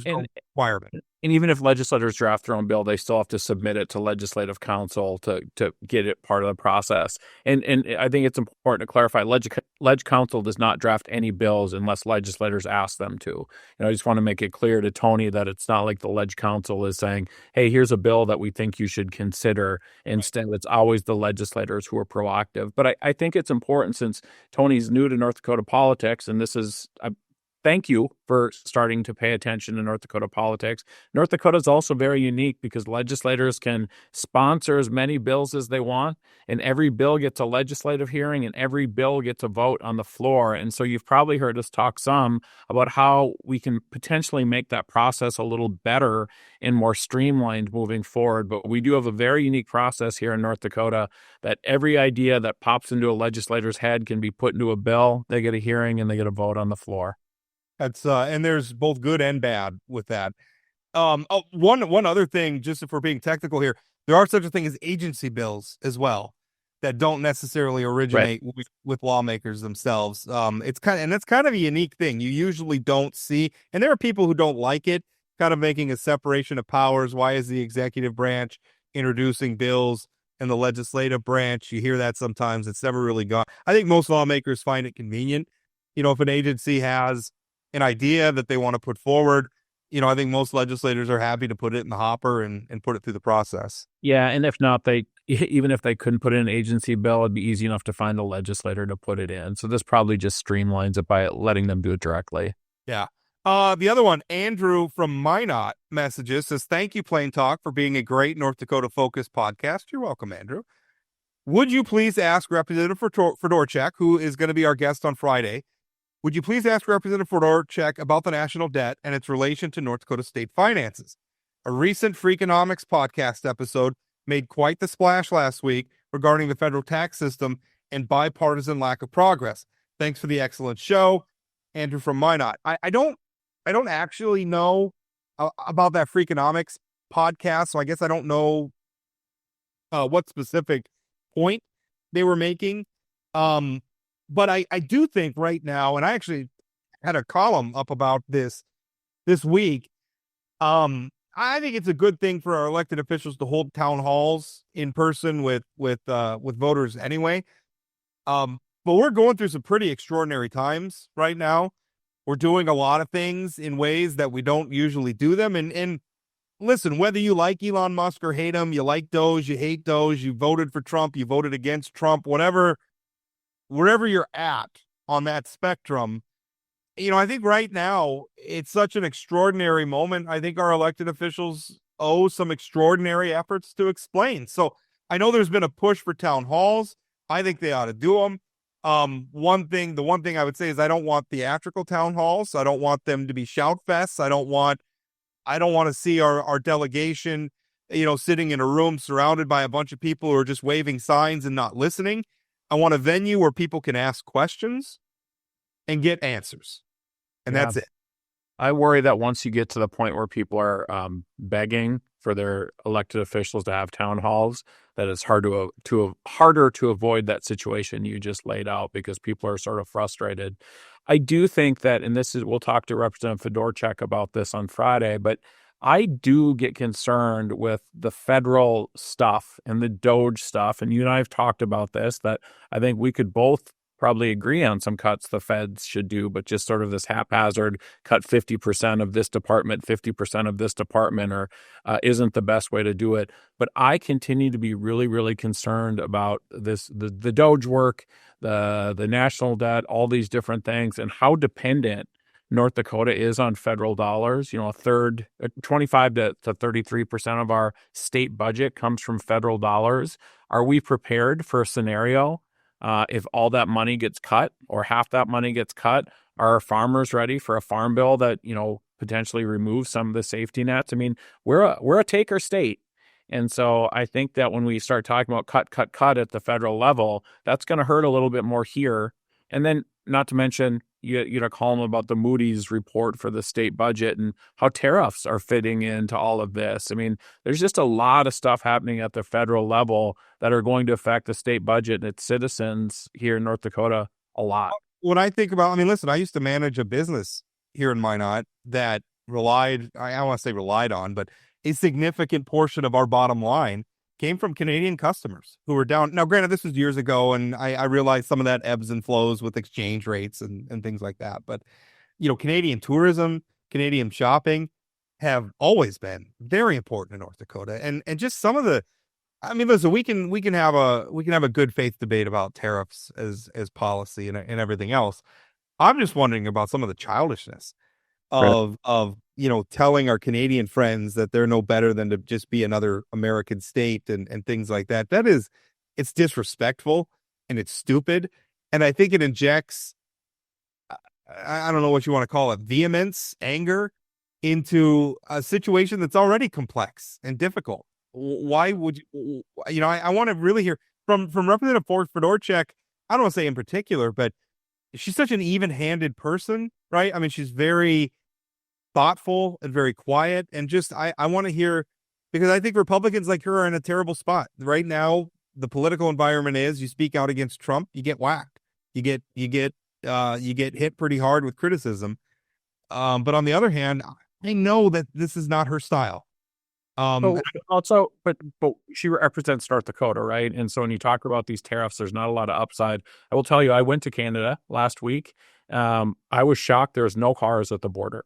no requirement.
And even if legislators draft their own bill, they still have to submit it to legislative counsel to get it part of the process. And I think it's important to clarify, leg counsel does not draft any bills unless legislators ask them to. I just want to make it clear to Tony that it's not like the leg counsel is saying, hey, here's a bill that we think you should consider. Instead, it's always the legislators who are proactive. But I think it's important, since Tony's new to North Dakota politics, and this is thank you for starting to pay attention to North Dakota politics. North Dakota is also very unique because legislators can sponsor as many bills as they want, and every bill gets a legislative hearing, and every bill gets a vote on the floor. And so you've probably heard us talk some about how we can potentially make that process a little better and more streamlined moving forward. But we do have a very unique process here in North Dakota that every idea that pops into a legislator's head can be put into a bill. They get a hearing and they get a vote on the floor.
That's and there's both good and bad with that. One other thing, just if we're being technical here, there are such a thing as agency bills as well that don't necessarily originate with lawmakers themselves. That's kind of a unique thing. You usually don't see, and there are people who don't like it, kind of making a separation of powers. Why is the executive branch introducing bills and the legislative branch? You hear that sometimes. It's never really gone. I think most lawmakers find it convenient. If an agency has an idea that they want to put forward, I think most legislators are happy to put it in the hopper and put it through the process.
Yeah, and if not, even if they couldn't put in an agency bill, it'd be easy enough to find a legislator to put it in. So this probably just streamlines it by letting them do it directly.
Yeah. The other one, Andrew from Minot messages, says, thank you, Plain Talk, for being a great North Dakota focused podcast. You're welcome, Andrew. Would you please ask Representative Fedorchak, who is going to be our guest on Friday, would you please ask Representative Fedorchak about the national debt and its relation to North Dakota state finances? A recent Freakonomics podcast episode made quite the splash last week regarding the federal tax system and bipartisan lack of progress. Thanks for the excellent show, Andrew from Minot. I don't actually know about that Freakonomics podcast, so I guess I don't know what specific point they were making. But I do think right now, and I actually had a column up about this week. I think it's a good thing for our elected officials to hold town halls in person with voters anyway. But we're going through some pretty extraordinary times right now. We're doing a lot of things in ways that we don't usually do them. And listen, whether you like Elon Musk or hate him, you like Doge, you hate Doge, you voted for Trump, you voted against Trump, wherever you're at on that spectrum, I think right now it's such an extraordinary moment. I think our elected officials owe some extraordinary efforts to explain. So I know there's been a push for town halls. I think they ought to do them. The one thing I would say is I don't want theatrical town halls. I don't want them to be shout fests. I don't want to see our delegation, sitting in a room surrounded by a bunch of people who are just waving signs and not listening. I want a venue where people can ask questions and get answers. And that's it.
I worry that once you get to the point where people are begging for their elected officials to have town halls, that it's harder to avoid that situation you just laid out because people are sort of frustrated. I do think that, and we'll talk to Representative Fedorchak about this on Friday, but I do get concerned with the federal stuff and the Doge stuff. And you and I have talked about this, that I think we could both probably agree on some cuts the feds should do, but just sort of this haphazard cut 50% of this department, 50% of this department, or isn't the best way to do it. But I continue to be really, really concerned about this, the Doge work, the national debt, all these different things, and how dependent North Dakota is on federal dollars. You know, 25 to 33% of our state budget comes from federal dollars. Are we prepared for a scenario if all that money gets cut or half that money gets cut? Are our farmers ready for a farm bill that, you know, potentially removes some of the safety nets? I mean, we're a taker state. And so I think that when we start talking about cut at the federal level, that's going to hurt a little bit more here. And then not to mention, you had a column about the Moody's report for the state budget and how tariffs are fitting into all of this. I mean, there's just a lot of stuff happening at the federal level that are going to affect the state budget and its citizens here in North Dakota a lot.
When I think about, I mean, listen, I used to manage a business here in Minot that relied, I don't want to say relied on, but a significant portion of our bottom line came from Canadian customers who were down. Now, granted, this was years ago, and I realized some of that ebbs and flows with exchange rates and things like that. But, you know, Canadian tourism, Canadian shopping have always been very important in North Dakota. And just some of the, I mean, listen, we can have a good faith debate about tariffs as policy and everything else. I'm just wondering about some of the childishness of you know, telling our Canadian friends that they're no better than to just be another American state and things like that. It's disrespectful and it's stupid. And I think it injects, I don't know what you want to call it, vehemence, anger into a situation that's already complex and difficult. Why would you know, I want to really hear from Representative Fedorchak. I don't want to say in particular, but she's such an even-handed person, right? I mean, she's very thoughtful and very quiet, and just I want to hear, because I think Republicans like her are in a terrible spot right now. The political environment is, you speak out against Trump, you get whacked, you get hit pretty hard with criticism. But on the other hand, I know that this is not her style.
Also, but she represents North Dakota, right? And so when you talk about these tariffs, there's not a lot of upside. I will tell you, I went to Canada last week. I was shocked. There's no cars at the border,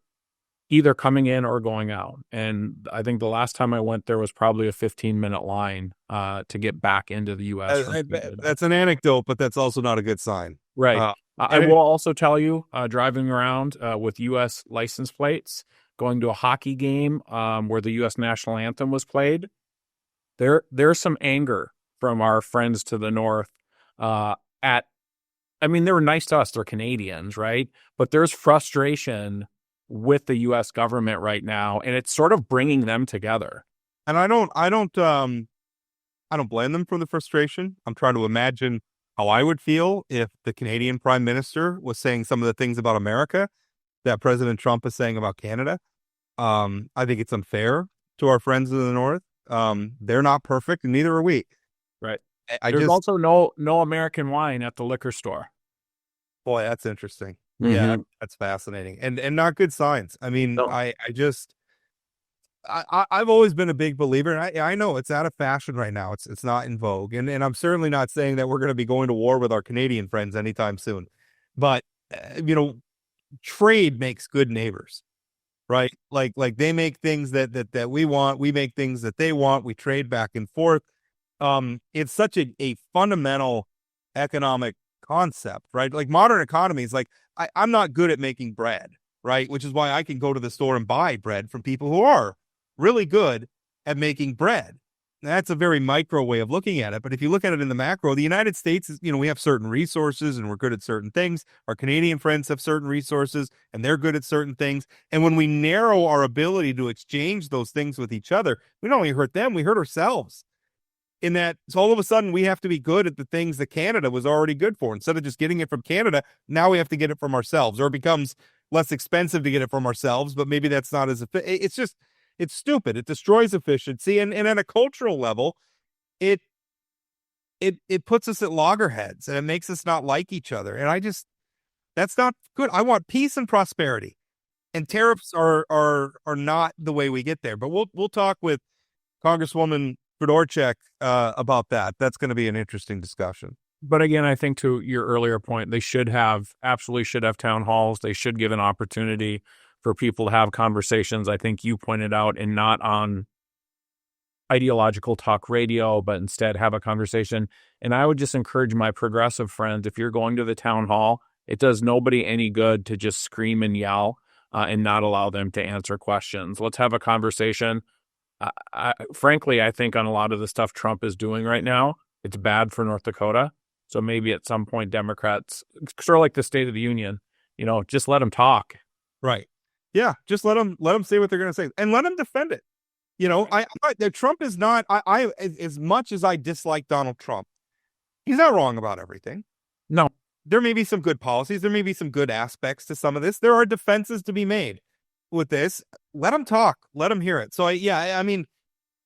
either coming in or going out. And I think the last time I went, there was probably a 15-minute line to get back into the U.S.
That's an anecdote, but that's also not a good sign.
Right. I will also tell you, driving around with U.S. license plates, going to a hockey game where the U.S. national anthem was played, there's some anger from our friends to the north I mean, they were nice to us. They're Canadians, right? But there's frustration with the U.S. government right now, and it's sort of bringing them together.
And I don't blame them for the frustration. I'm trying to imagine how I would feel if the Canadian Prime Minister was saying some of the things about America that President Trump is saying about Canada. I think it's unfair to our friends in the North. They're not perfect, and neither are we.
Right. There's also no American wine at the liquor store.
Boy, that's interesting.
Mm-hmm.
Yeah, that's fascinating, and not good signs. I mean, no. I've always been a big believer, and I know it's out of fashion right now. It's not in vogue, and I'm certainly not saying that we're going to be going to war with our Canadian friends anytime soon. But you know, trade makes good neighbors, right? Like they make things that we want, we make things that they want, we trade back and forth. It's such a fundamental economic concept, right? Like modern economies, like I'm not good at making bread, right? Which is why I can go to the store and buy bread from people who are really good at making bread. Now, that's a very micro way of looking at it. But if you look at it in the macro, the United States is, you know, we have certain resources and we're good at certain things. Our Canadian friends have certain resources and they're good at certain things. And when we narrow our ability to exchange those things with each other, we don't only hurt them, we hurt ourselves. In that, so all of a sudden we have to be good at the things that Canada was already good for. Instead of just getting it from Canada, now we have to get it from ourselves, or it becomes less expensive to get it from ourselves, but maybe that's not as efficient. It's stupid. It destroys efficiency. And at a cultural level, it puts us at loggerheads and it makes us not like each other. And that's not good. I want peace and prosperity. And tariffs are not the way we get there. But we'll talk with Congresswoman Fedorchak about that. That's going to be an interesting discussion.
But again, I think to your earlier point, they absolutely should have town halls. They should give an opportunity for people to have conversations. I think you pointed out, and not on ideological talk radio, but instead have a conversation. And I would just encourage my progressive friends, if you're going to the town hall, it does nobody any good to just scream and yell and not allow them to answer questions. Let's have a conversation. Frankly, I think on a lot of the stuff Trump is doing right now, it's bad for North Dakota. So maybe at some point, Democrats, sort of like the State of the Union, just let them talk.
Right. Yeah. Just let them say what they're going to say and let them defend it. Trump is not, as much as I dislike Donald Trump, he's not wrong about everything.
No.
There may be some good policies. There may be some good aspects to some of this. There are defenses to be made with this. Let them talk. Let them hear it. So I mean,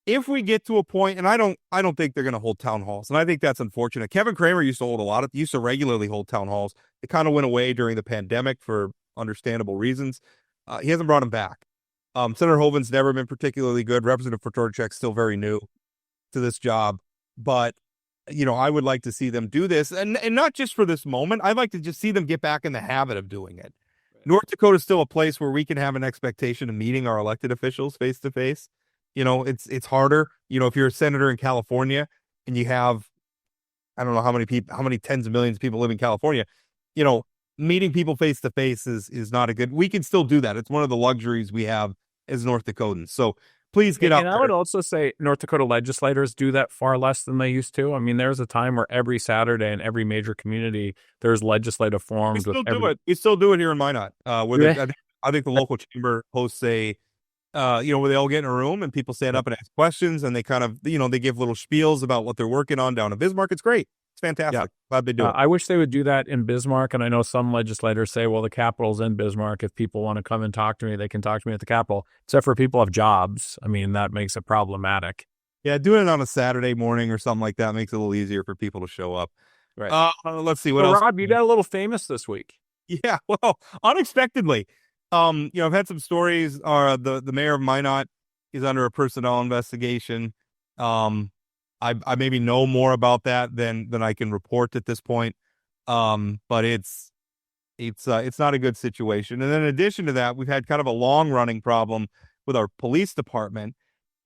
if we get to a point, and I don't think they're going to hold town halls, and I think that's unfortunate. Kevin Cramer used to regularly hold town halls. It kind of went away during the pandemic for understandable reasons. He hasn't brought them back. Senator Hoeven's never been particularly good. Representative Fedorchak's still very new to this job, but I would like to see them do this, and not just for this moment. I'd like to just see them get back in the habit of doing it. Right. North Dakota is still a place where we can have an expectation of meeting our elected officials face to face. It's harder. If you're a senator in California and you have, I don't know how many tens of millions of people live in California, meeting people face to face is not a good. We can still do that. It's one of the luxuries we have as North Dakotans. So please get out there.
And I would also say North Dakota legislators do that far less than they used to. I mean, there's a time where every Saturday in every major community, there's legislative forums.
We still do it here in Minot. I think the local chamber hosts a, where they all get in a room and people stand up and ask questions, and they kind of, they give little spiels about what they're working on down in Bismarck. It's great. It's fantastic. Yeah. Glad they do it.
I wish they would do that in Bismarck. And I know some legislators say, well, the Capitol's in Bismarck. If people want to come and talk to me, they can talk to me at the Capitol. Except for people have jobs. I mean, that makes it problematic.
Yeah, doing it on a Saturday morning or something like that makes it a little easier for people to show up.
Right.
Let's see what else.
Rob, you got a little famous this week.
Yeah, well, unexpectedly. I've had some stories. The mayor of Minot is under a personnel investigation. I maybe know more about that than I can report at this point. But it's not a good situation. And then in addition to that, we've had kind of a long running problem with our police department.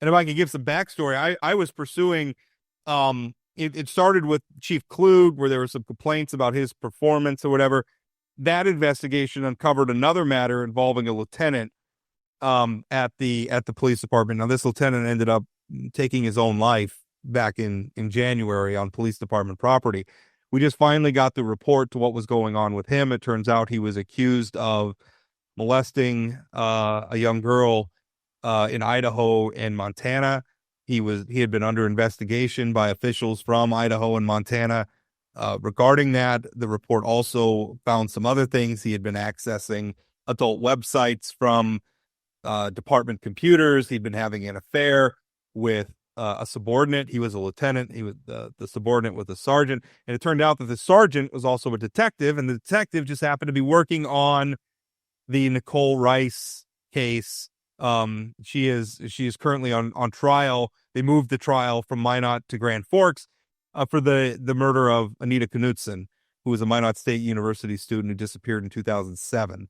And if I could give some backstory, I was pursuing, it started with Chief Kluge, where there were some complaints about his performance or whatever. That investigation uncovered another matter involving a lieutenant at the police department. Now, this lieutenant ended up taking his own life back in January on police department property. We just finally got the report to what was going on with him. It turns out he was accused of molesting a young girl in Idaho and Montana. He had been under investigation by officials from Idaho and Montana. Regarding that, the report also found some other things. He had been accessing adult websites from department computers. He'd been having an affair with a subordinate. He was a lieutenant. He was the subordinate with a sergeant. And it turned out that the sergeant was also a detective, and the detective just happened to be working on the Nicole Rice case. She is currently on trial. They moved the trial from Minot to Grand Forks for the murder of Anita Knutson, who was a Minot State University student who disappeared in 2007.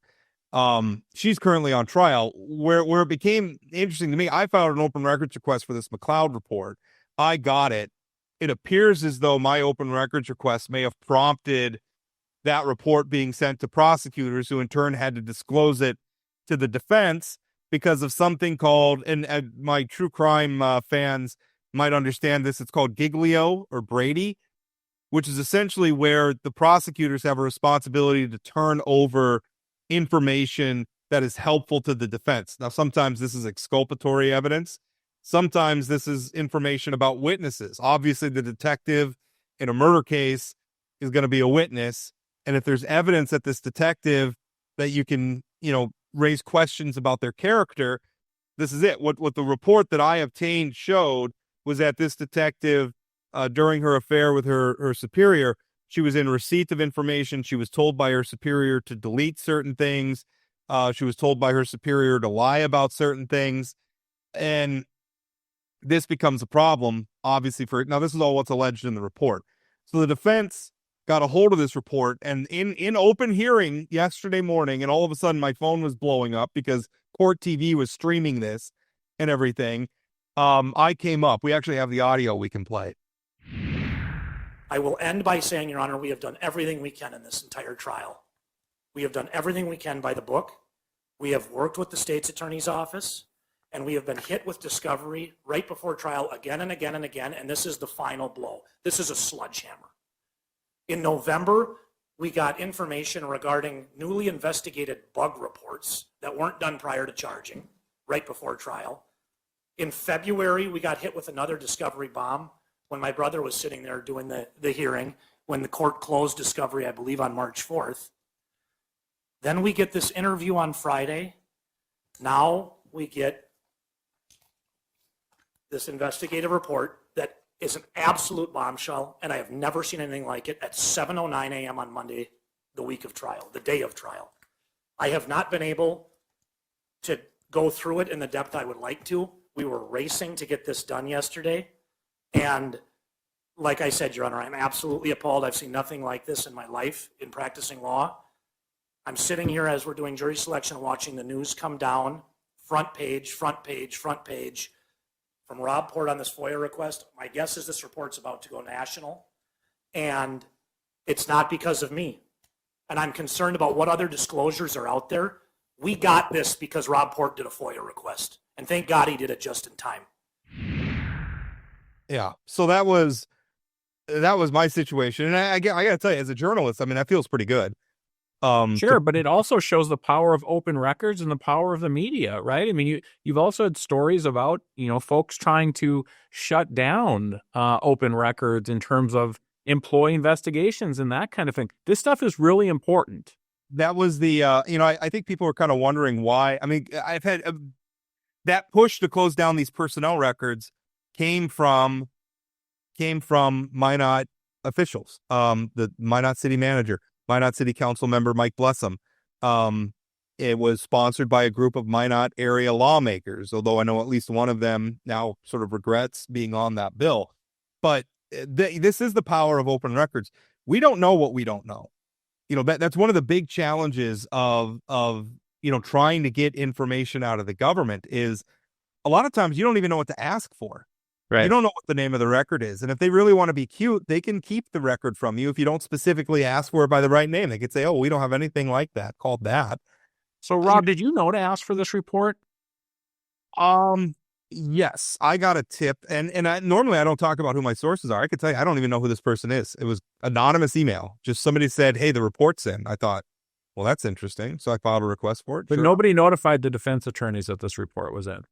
She's currently on trial. Where it became interesting to me, I filed an open records request for this McLeod report. I got it. It appears as though my open records request may have prompted that report being sent to prosecutors, who in turn had to disclose it to the defense because of something called, and my true crime fans might understand this, it's called Giglio or Brady, which is essentially where the prosecutors have a responsibility to turn over information that is helpful to the defense. Now, sometimes this is exculpatory evidence. Sometimes this is information about witnesses. Obviously, the detective in a murder case is going to be a witness. And if there's evidence that this detective that you can, raise questions about their character, this is it. What the report that I obtained showed was that this detective, during her affair with her superior, she was in receipt of information. She was told by her superior to delete certain things. She was told by her superior to lie about certain things. And this becomes a problem, obviously, now this is all what's alleged in the report. So the defense got a hold of this report, and in open hearing yesterday morning, and all of a sudden my phone was blowing up because court TV was streaming this and everything. I came up. We actually have the audio we can play.
I will end by saying, Your Honor, we have done everything we can in this entire trial. We have done everything we can by the book. We have worked with the state's attorney's office, and we have been hit with discovery right before trial again and again and again, and this is the final blow. This is a sledgehammer. In November, we got information regarding newly investigated bug reports that weren't done prior to charging, right before trial. In February, we got hit with another discovery bomb when my brother was sitting there doing the hearing, when the court closed discovery, I believe on March 4th. Then we get this interview on Friday. Now we get this investigative report that is an absolute bombshell, and I have never seen anything like it, at 7:09 a.m. on Monday, the week of trial, the day of trial. I have not been able to go through it in the depth I would like to. We were racing to get this done yesterday. And like I said, Your Honor, I'm absolutely appalled. I've seen nothing like this in my life in practicing law. I'm sitting here as we're doing jury selection, watching the news come down, front page, front page, front page, from Rob Port on this FOIA request. My guess is this report's about to go national, and it's not because of me. And I'm concerned about what other disclosures are out there. We got this because Rob Port did a FOIA request, and thank God he did it just in time.
Yeah. So that was my situation. And I got to tell you, as a journalist, I mean, that feels pretty good.
Sure, but it also shows the power of open records and the power of the media, right? I mean, you've also had stories about, folks trying to shut down open records in terms of employee investigations and that kind of thing. This stuff is really important.
That was the, I think people are kind of wondering why. I mean, I've had that push to close down these personnel records came from Minot officials, the Minot city manager, Minot city council member Mike Blessum. It was sponsored by a group of Minot area lawmakers, although I know at least one of them now sort of regrets being on that bill. But this is the power of open records. We don't know what we don't know. That's one of the big challenges of trying to get information out of the government is a lot of times you don't even know what to ask for. Right. You don't know what the name of the record is. And if they really want to be cute, they can keep the record from you if you don't specifically ask for it by the right name. They could say, oh, we don't have anything like that called that.
So, Rob, did you know to ask for this report?
Yes, I got a tip. And normally I don't talk about who my sources are. I could tell you, I don't even know who this person is. It was anonymous email. Just somebody said, hey, the report's in. I thought, well, that's interesting. So I filed a request for it.
But nobody notified the defense attorneys that this report was in.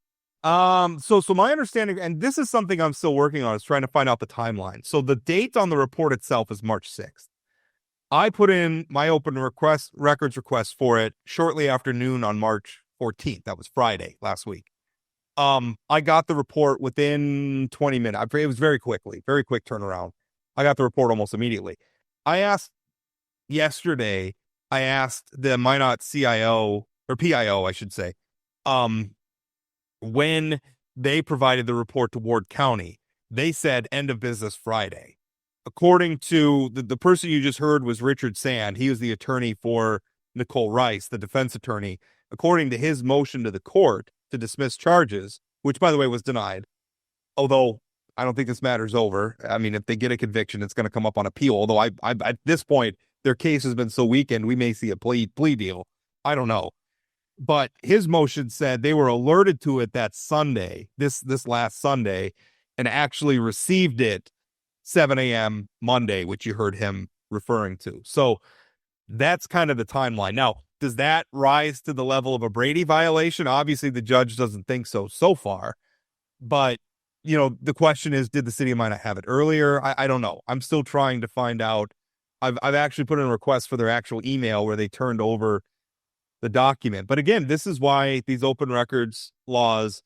So my understanding, and this is something I'm still working on, is trying to find out the timeline. So the date on the report itself is March 6th. I put in my open records request for it shortly after noon on March 14th. That was Friday last week. I got the report within 20 minutes. It was very quick turnaround. I got the report almost immediately. Yesterday, I asked the Minot CIO, or PIO, I should say, when they provided the report to Ward County, they said end of business Friday. According to the person you just heard was Richard Sand. He was the attorney for Nicole Rice, the defense attorney. According to his motion to the court to dismiss charges, which, by the way, was denied, although I don't think this matter's over. I mean, if they get a conviction, it's going to come up on appeal. Although I at this point, their case has been so weakened, we may see a plea deal. I don't know. But his motion said they were alerted to it that Sunday, this last Sunday, and actually received it 7 a.m. Monday, which you heard him referring to. So that's kind of the timeline. Now, does that rise to the level of a Brady violation? Obviously, the judge doesn't think so far. But, the question is, did the city of Minot have it earlier? I don't know. I'm still trying to find out. I've actually put in a request for their actual email where they turned over the document. But again, this is why these open records laws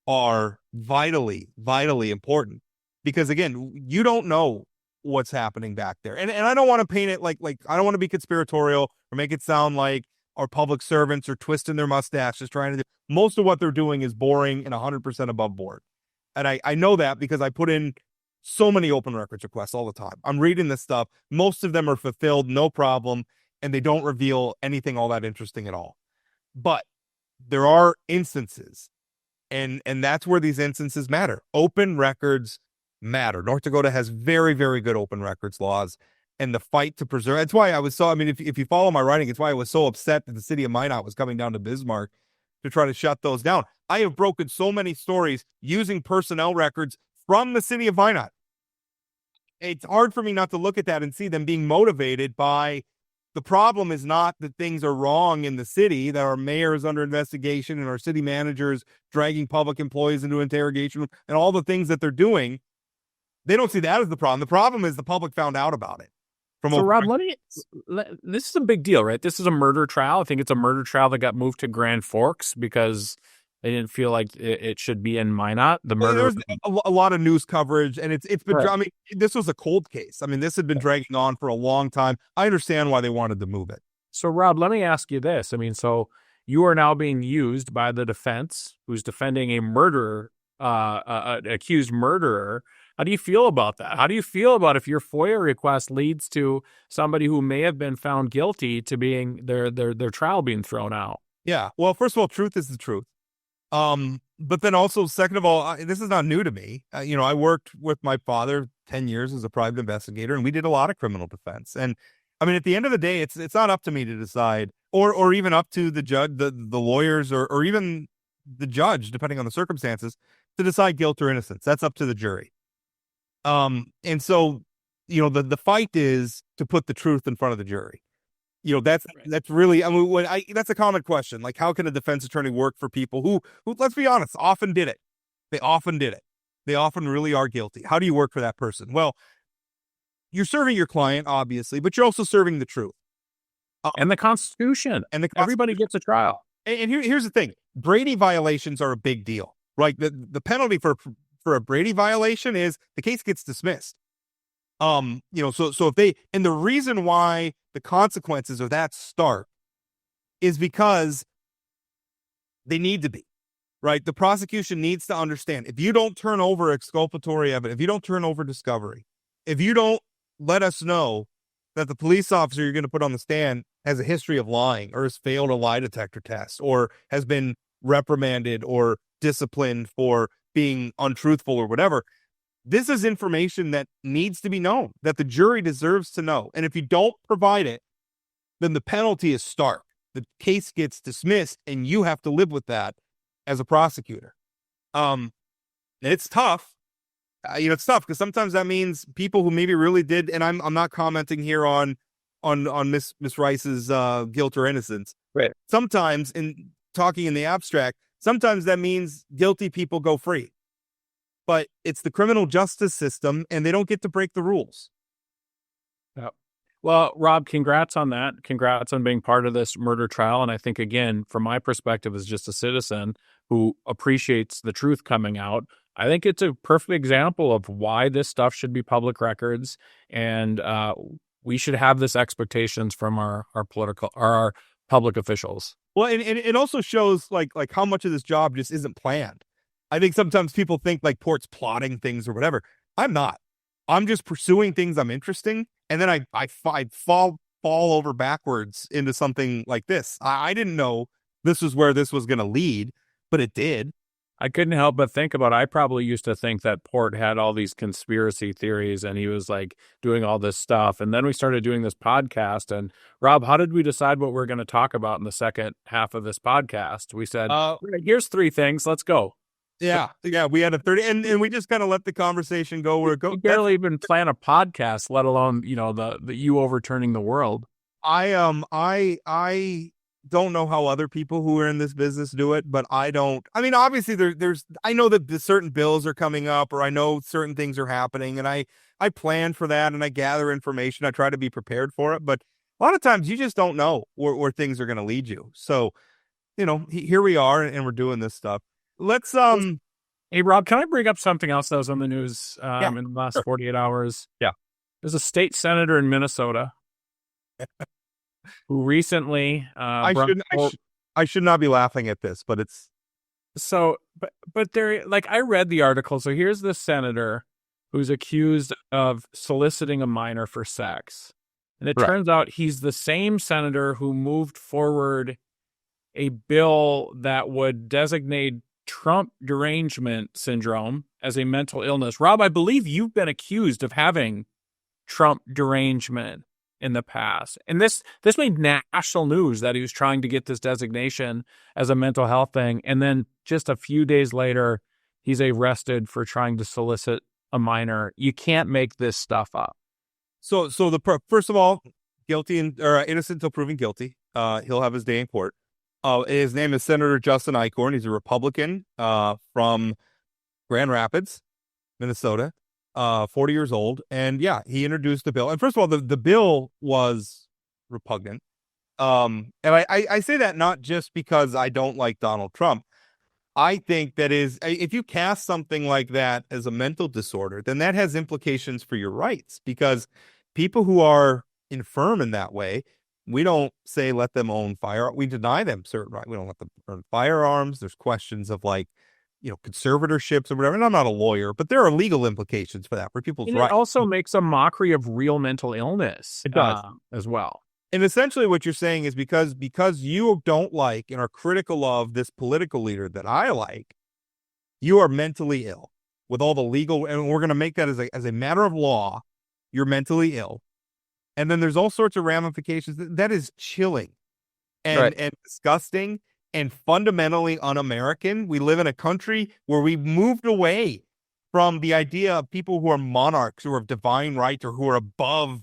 are vitally, vitally important. Because again, you don't know what's happening back there. And I don't want to paint it like I don't want to be conspiratorial or make it sound like are public servants or twisting their mustaches trying to do. Most of what they're doing is boring and 100% above board. And I know that because I put in so many open records requests all the time. I'm reading this stuff. Most of them are fulfilled, no problem, and they don't reveal anything all that interesting at all. But there are instances, and that's where these instances matter. Open records matter. North Dakota has very, very good open records laws, and the fight to preserve. That's why I was so. I mean, if you follow my writing, it's why I was so upset that the city of Minot was coming down to Bismarck to try to shut those down. I have broken so many stories using personnel records from the city of Minot. It's hard for me not to look at that and see them being motivated by the problem is not that things are wrong in the city, that our mayor is under investigation and our city managers dragging public employees into interrogation and all the things that they're doing. They don't see that as the problem. The problem is the public found out about it.
So Rob, this is a big deal, right? This is a murder trial. I think it's a murder trial that got moved to Grand Forks because they didn't feel like it should be in Minot. The murder.
There's a lot of news coverage, and it's been. Right. I mean, this was a cold case. I mean, this had been dragging on for a long time. I understand why they wanted to move it.
So, Rob, let me ask you this. I mean, so you are now being used by the defense, who's defending a murderer, accused murderer. How do you feel about that? How do you feel about if your FOIA request leads to somebody who may have been found guilty to being their trial being thrown out?
Yeah. Well, first of all, truth is the truth. But then also, second of all, this is not new to me. I worked with my father 10 years as a private investigator, and we did a lot of criminal defense. And I mean, at the end of the day, it's not up to me to decide, or even up to the judge, the lawyers, or even the judge, depending on the circumstances, to decide guilt or innocence. That's up to the jury. And so, the fight is to put the truth in front of the jury. That's really, I mean, that's a common question. Like, how can a defense attorney work for people who, let's be honest, often did it? They often did it. They often really are guilty. How do you work for that person? Well, you're serving your client, obviously, but you're also serving the truth.
And the Constitution. Everybody gets a trial.
And here's the thing. Brady violations are a big deal, right? The penalty for a Brady violation is the case gets dismissed. So if and the reason why the consequences are that stark is because they need to be, right? The prosecution needs to understand, if you don't turn over exculpatory evidence, if you don't turn over discovery, if you don't let us know that the police officer you're going to put on the stand has a history of lying or has failed a lie detector test or has been reprimanded or disciplined for being untruthful or whatever, this is information that needs to be known, that the jury deserves to know. And if you don't provide it, then the penalty is stark. The case gets dismissed and you have to live with that as a prosecutor. It's tough. It's tough because sometimes that means people who maybe really did, and I'm not commenting here on Miss Rice's guilt or innocence.
Right.
Sometimes, in talking in the abstract, sometimes that means guilty people go free. But it's the criminal justice system, and they don't get to break the rules.
Yeah. Well, Rob, congrats on that. Congrats on being part of this murder trial. And I think, again, from my perspective as just a citizen who appreciates the truth coming out, I think it's a perfect example of why this stuff should be public records. And we should have this expectations from our public officials.
Well, and it also shows like how much of this job just isn't planned. I think sometimes people think like Port's plotting things or whatever. I'm not. I'm just pursuing things I'm interesting, and then I fall over backwards into something like this. I didn't know this was where this was going to lead, but it did.
I couldn't help but think about, I probably used to think that Port had all these conspiracy theories and he was like doing all this stuff. And then we started doing this podcast. And Rob, how did we decide what we're going to talk about in the second half of this podcast? We said, here's 3 things. Let's go.
Yeah. We had a 30 and we just kind of let the conversation go where it goes.
You barely even plan a podcast, let alone, the you overturning the world.
I don't know how other people who are in this business do it, but I don't. I mean, obviously I know that certain bills are coming up, or I know certain things are happening, and I plan for that and I gather information. I try to be prepared for it, but a lot of times you just don't know where things are going to lead you. So, here we are and we're doing this stuff. Let's
Hey Rob, can I bring up something else that was on the news in the last 48 hours?
Yeah.
There's a state senator in Minnesota who recently
I
brought
shouldn't. I should not be laughing at this, but it's
so but there, like, I read the article. So here's the senator who's accused of soliciting a minor for sex. And it
right.
turns out he's the same senator who moved forward a bill that would designate Trump derangement syndrome as a mental illness. Rob, I believe you've been accused of having Trump derangement in the past. And this made national news that he was trying to get this designation as a mental health thing. And then just a few days later, he's arrested for trying to solicit a minor. You can't make this stuff up.
So first of all, guilty or innocent until proven guilty. He'll have his day in court. His name is Senator Justin Eichhorn. He's a Republican from Grand Rapids, Minnesota. 40 years old. And yeah, he introduced the bill. And first of all, the bill was repugnant. And I say that not just because I don't like Donald Trump. I think that if you cast something like that as a mental disorder, then that has implications for your rights, because people who are infirm in that way, we don't say let them own firearms. We deny them certain rights. We don't let them own firearms. There's questions of conservatorships or whatever. And I'm not a lawyer, but there are legal implications for that, for people's rights.
It also makes a mockery of real mental illness.
It does.
As well.
And essentially what you're saying is because you don't like and are critical of this political leader that I like, you are mentally ill with all the legal, and we're going to make that as a matter of law, you're mentally ill. And then there's all sorts of ramifications. That is chilling and disgusting and fundamentally un-American. We live in a country where we moved away from the idea of people who are monarchs, who have divine rights, or who are above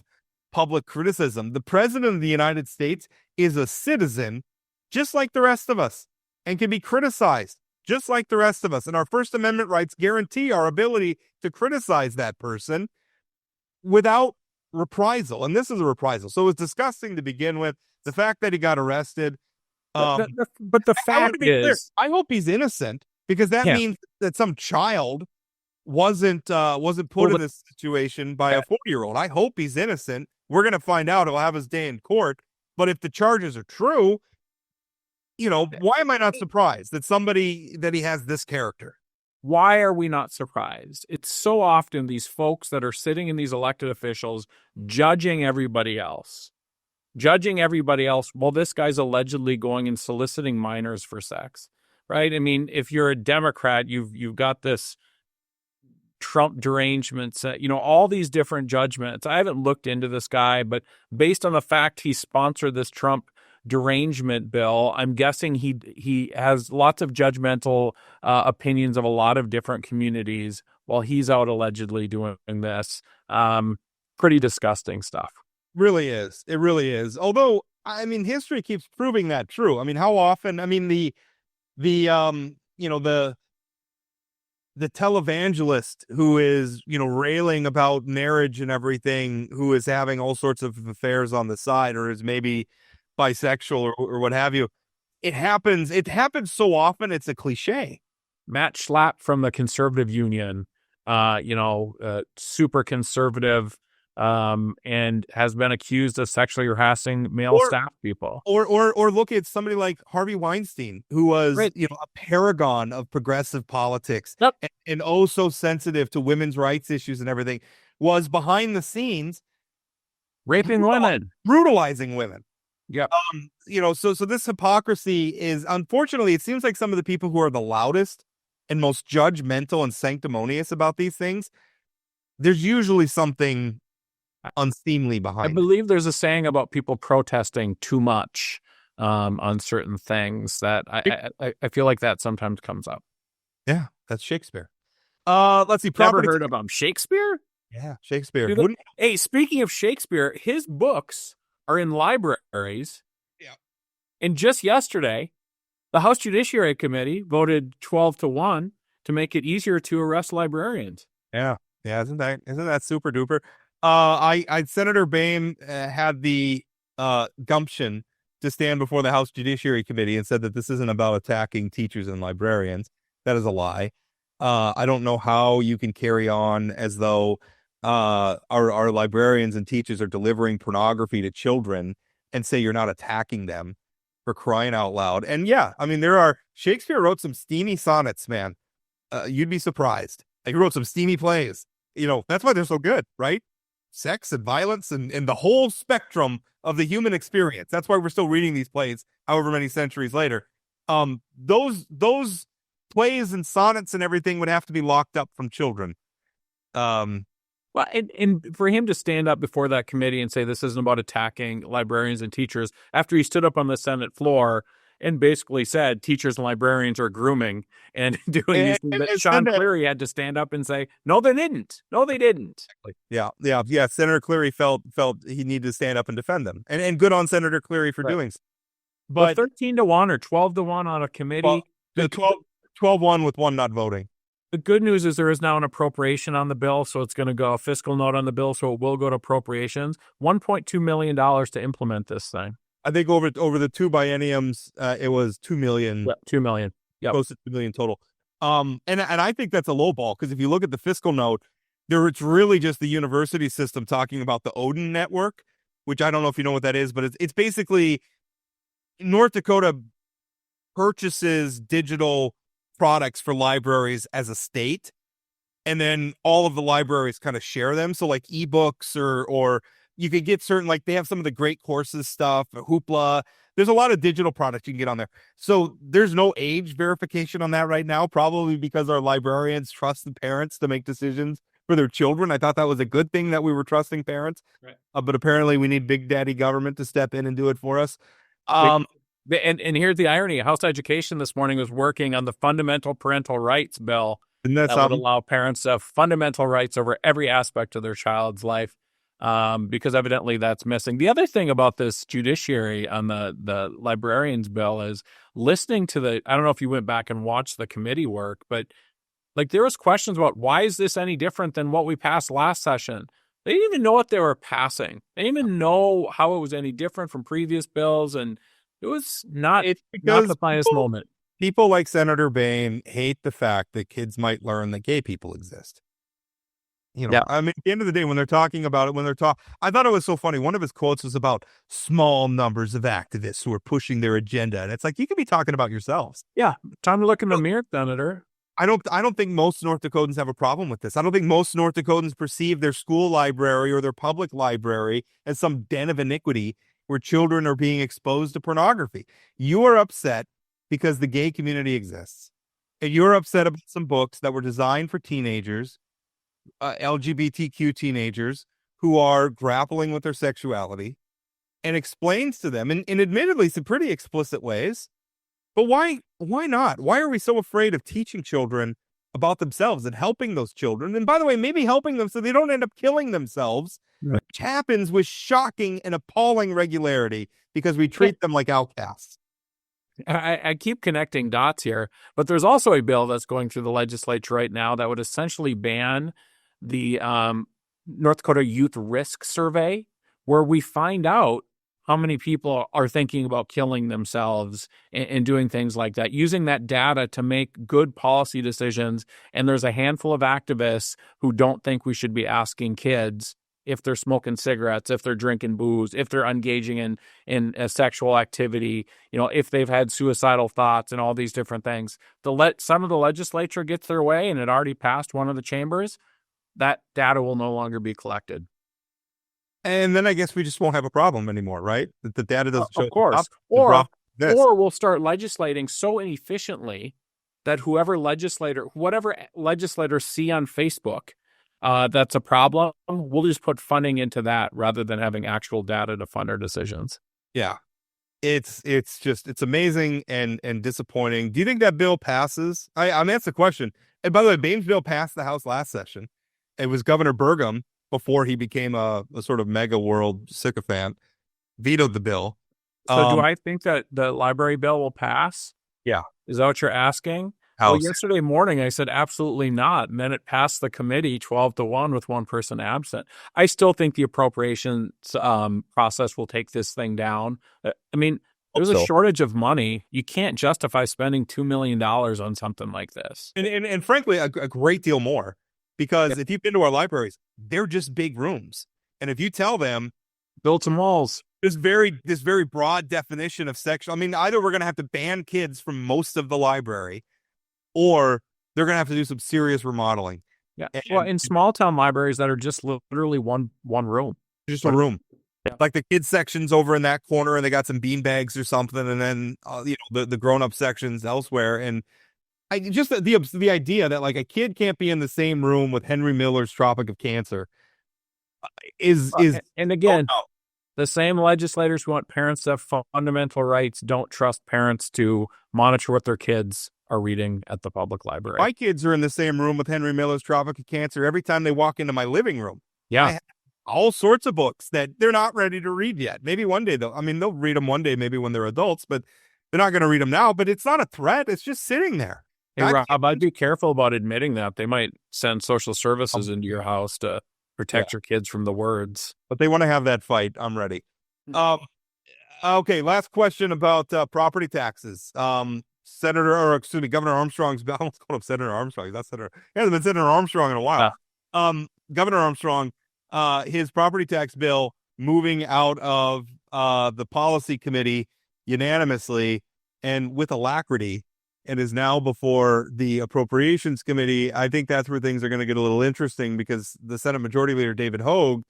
public criticism. The president of the United States is a citizen just like the rest of us and can be criticized just like the rest of us. And our First Amendment rights guarantee our ability to criticize that person without reprisal. And this is a reprisal. So it's disgusting to begin with. The fact that he got arrested.
But the fact is,
I hope he's innocent, because that means that some child wasn't put in this situation by a 40-year-old. I hope he's innocent. We're going to find out. He'll have his day in court. But if the charges are true, why am I not surprised that he has this character?
Why are we not surprised? It's so often these folks that are sitting in these elected officials judging everybody else. Well, this guy's allegedly going and soliciting minors for sex, right? I mean, if you're a Democrat, you've got this Trump derangement, all these different judgments. I haven't looked into this guy, but based on the fact he sponsored this Trump derangement bill, I'm guessing he has lots of judgmental opinions of a lot of different communities while he's out allegedly doing this. Pretty disgusting stuff.
Really is. It really is. Although, I mean, history keeps proving that true. I mean, how often? I mean, the televangelist who is, railing about marriage and everything, who is having all sorts of affairs on the side, or is maybe bisexual or what have you. It happens so often. It's a cliche.
Matt Schlapp from the Conservative Union, super conservative, and has been accused of sexually harassing male staff people.
Or look at somebody like Harvey Weinstein, who was a paragon of progressive politics, and oh so sensitive to women's rights issues and everything, was behind the scenes
raping women,
brutalizing women.
Yeah.
So this hypocrisy is, unfortunately, it seems like some of the people who are the loudest and most judgmental and sanctimonious about these things, there's usually something unseemly behind.
I believe there's a saying about people protesting too much on certain things that I feel like that sometimes comes up.
Yeah, that's Shakespeare. Let's see.
Never heard of him. Shakespeare?
Yeah, Shakespeare.
Hey, speaking of Shakespeare, his books are in libraries.
Yeah. And
just yesterday, the House Judiciary Committee voted 12-1 to make it easier to arrest librarians.
Yeah. Isn't that super duper? Senator Boehm had the gumption to stand before the House Judiciary Committee and said that this isn't about attacking teachers and librarians. That is a lie. I don't know how you can carry on as though our librarians and teachers are delivering pornography to children and say you're not attacking them, for crying out loud. And yeah, I mean, Shakespeare wrote some steamy sonnets, man. You'd be surprised. He wrote some steamy plays. That's why they're so good, right? Sex and violence and the whole spectrum of the human experience. That's why we're still reading these plays, however many centuries later. Those plays and sonnets and everything would have to be locked up from children.
Well, and for him to stand up before that committee and say this isn't about attacking librarians and teachers, after he stood up on the Senate floor and basically said teachers and librarians are grooming and doing these things, that Sean Cleary had to stand up and say, no, they didn't. No, they didn't.
Yeah. Senator Cleary felt he needed to stand up and defend them. And good on Senator Cleary for doing so.
But 13-1 or 12-1 on a committee.
Well, 12-1 with one not voting.
The good news is there is now an appropriation on the bill, so it's going to go a fiscal note on the bill, so it will go to appropriations. $1.2 million to implement this thing.
I think over the two bienniums, it was $2 million.
Yep, $2 million. Yep.
Close to $2 million total. And I think that's a low ball, because if you look at the fiscal note, it's really just the university system talking about the Odin network, which I don't know if you know what that is, but it's basically North Dakota purchases digital products for libraries as a state, and then all of the libraries kind of share them. So like ebooks or you could get certain, like they have some of the great courses stuff, Hoopla. There's a lot of digital products you can get on there. So there's no age verification on that right now, probably because our librarians trust the parents to make decisions for their children. I thought that was a good thing that we were trusting parents, right? But apparently we need big daddy government to step in and do it for us.
And here's the irony. House Education this morning was working on the fundamental parental rights bill that would allow parents to have fundamental rights over every aspect of their child's life, because evidently that's missing. The other thing about this judiciary on the librarians bill is listening to I don't know if you went back and watched the committee work, but like there was questions about why is this any different than what we passed last session? They didn't even know what they were passing. They didn't even know how it was any different from previous bills, and it was not the finest moment.
People like Senator Bain hate the fact that kids might learn that gay people exist. I mean, at the end of the day, when they're talking about it, I thought it was so funny. One of his quotes was about small numbers of activists who are pushing their agenda. And it's like, you could be talking about yourselves.
Yeah. Time to look in the mirror, Senator.
I don't think most North Dakotans have a problem with this. I don't think most North Dakotans perceive their school library or their public library as some den of iniquity where children are being exposed to pornography. You are upset because the gay community exists. And you're upset about some books that were designed for teenagers, LGBTQ teenagers, who are grappling with their sexuality, and explains to them, in admittedly some pretty explicit ways. But why not? Why are we so afraid of teaching children about themselves and helping those children? And by the way, maybe helping them so they don't end up killing themselves, right, which happens with shocking and appalling regularity because we treat them like outcasts.
I keep connecting dots here, but there's also a bill that's going through the legislature right now that would essentially ban the North Dakota Youth Risk Survey, where we find out how many people are thinking about killing themselves and doing things like that, using that data to make good policy decisions. And there's a handful of activists who don't think we should be asking kids if they're smoking cigarettes, if they're drinking booze, if they're engaging in a sexual activity, if they've had suicidal thoughts and all these different things. Some of the legislature gets their way, and it already passed one of the chambers. That data will no longer be collected.
And then I guess we just won't have a problem anymore, right? That the data doesn't show.
Of course. Or we'll start legislating so inefficiently that whatever legislators see on Facebook that's a problem, we'll just put funding into that rather than having actual data to fund our decisions.
Yeah. It's amazing and disappointing. Do you think that bill passes? I'm asking the question. And by the way, Bain's bill passed the House last session. It was Governor Burgum, before he became a sort of mega world sycophant, vetoed the bill.
So do I think that the library bill will pass?
Yeah.
Is that what you're asking?
House.
Well, yesterday morning I said absolutely not. And then it passed the committee 12-1 with one person absent. I still think the appropriations process will take this thing down. I mean, there's a shortage of money. You can't justify spending $2 million on something like this.
And frankly, a great deal more. Because if you've been to our libraries, they're just big rooms. And if you tell them,
build some walls,
this very broad definition of sexual. I mean, either we're going to have to ban kids from most of the library, or they're going to have to do some serious remodeling.
Yeah.
And
Well, in small town libraries that are just literally one room.
just a room.
Yeah.
Like the kids section's over in that corner, and they got some bean bags or something, and then the grown up sections elsewhere. And I just the idea that like a kid can't be in the same room with Henry Miller's Tropic of Cancer is
and again, the same legislators who want parents to have fundamental rights don't trust parents to monitor what their kids are reading at the public library.
My kids are in the same room with Henry Miller's Tropic of Cancer every time they walk into my living room.
Yeah.
I have all sorts of books that they're not ready to read yet. Maybe one day they'll read them one day, maybe when they're adults, but they're not going to read them now. But it's not a threat. It's just sitting there.
Hey, Rob, I'd be careful about admitting that. They might send social services into your house to protect your kids from the words.
But they want to have that fight. I'm ready. Okay, last question about property taxes. Governor Armstrong's, I almost called him Senator Armstrong. He's not Senator. He hasn't been Senator Armstrong in a while. Governor Armstrong, his property tax bill moving out of the policy committee unanimously and with alacrity, and is now before the appropriations committee. I think that's where things are going to get a little interesting, because the Senate Majority Leader David Hogue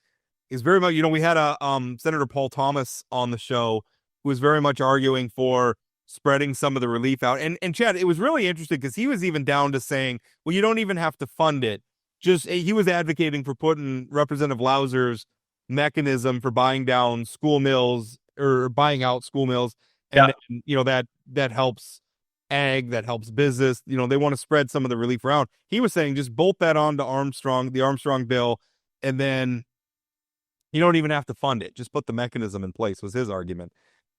is very much, we had a Senator Paul Thomas on the show who was very much arguing for spreading some of the relief out. And Chad, it was really interesting because he was even down to saying, well, you don't even have to fund it. He was advocating for putting Representative Lauser's mechanism for buying down school mills or buying out school mills. And then, that helps ag, that helps business. They want to spread some of the relief around. He was saying just bolt that on to the Armstrong bill, and then you don't even have to fund it. Just put the mechanism in place, was his argument.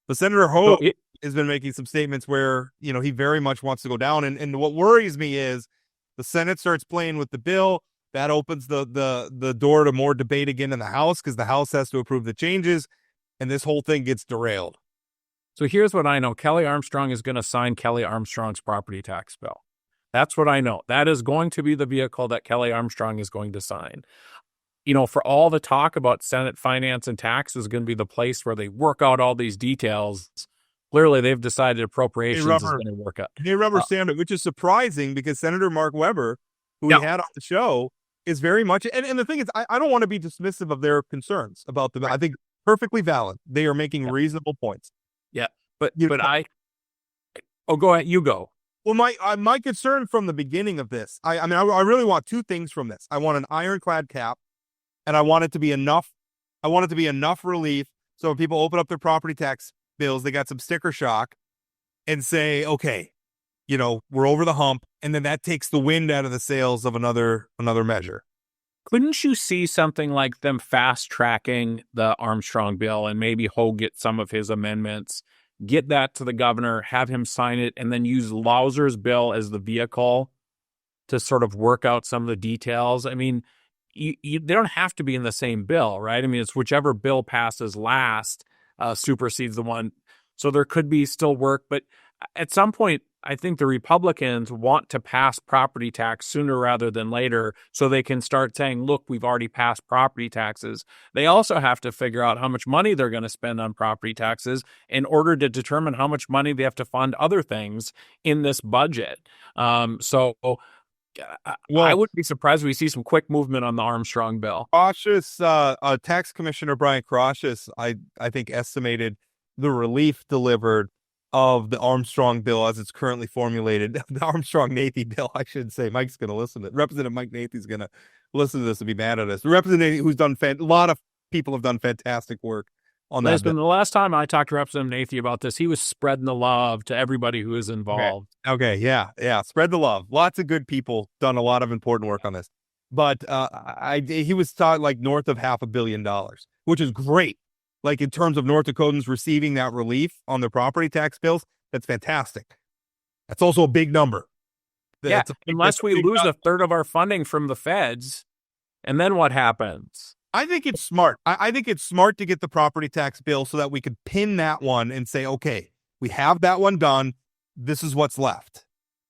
But Senator Hogue has been making some statements where, he very much wants to go down. And what worries me is the Senate starts playing with the bill. That opens the door to more debate again in the House, because the House has to approve the changes, and this whole thing gets derailed.
So here's what I know. Kelly Armstrong is going to sign Kelly Armstrong's property tax bill. That's what I know. That is going to be the vehicle that Kelly Armstrong is going to sign. For all the talk about Senate finance and tax is going to be the place where they work out all these details. Clearly, they've decided appropriations is going to work out.
They rubber stamp it, which is surprising, because Senator Mark Weber, who we had on the show, is very much, and the thing is, I don't want to be dismissive of their concerns about them. I think perfectly valid. They are making reasonable points.
Yeah, but go ahead. You go.
Well, my concern from the beginning of this, I really want two things from this. I want an ironclad cap, and I want it to be enough. I want it to be enough relief so when people open up their property tax bills, they got some sticker shock and say, okay, we're over the hump, and then that takes the wind out of the sails of another measure.
Couldn't you see something like them fast tracking the Armstrong bill, and maybe Hogue get some of his amendments, get that to the governor, have him sign it, and then use Lauser's bill as the vehicle to sort of work out some of the details? I mean, they don't have to be in the same bill, right? I mean, it's whichever bill passes last supersedes the one. So there could be still work, but at some point, I think the Republicans want to pass property tax sooner rather than later, so they can start saying, look, we've already passed property taxes. They also have to figure out how much money they're going to spend on property taxes in order to determine how much money they have to fund other things in this budget. I wouldn't be surprised if we see some quick movement on the Armstrong bill.
Tax Commissioner Brian Cautious, I think, estimated the relief delivered of the Armstrong bill as it's currently formulated. The Armstrong-Nathy bill, I should say. Mike's going to listen to it. Representative Mike Nathy's going to listen to this and be mad at us. The representative who's done a lot of people have done fantastic work on that.
The last time I talked to Representative Nathy about this, he was spreading the love to everybody who is involved.
Okay. Yeah. Spread the love. Lots of good people done a lot of important work on this. But he was taught like north of $500 million, which is great. Like in terms of North Dakotans receiving that relief on their property tax bills, that's fantastic. That's also a big number.
Unless we lose a third of our funding from the feds, and then what happens?
I think it's smart. I think it's smart to get the property tax bill so that we could pin that one and say, okay, we have that one done. This is what's left.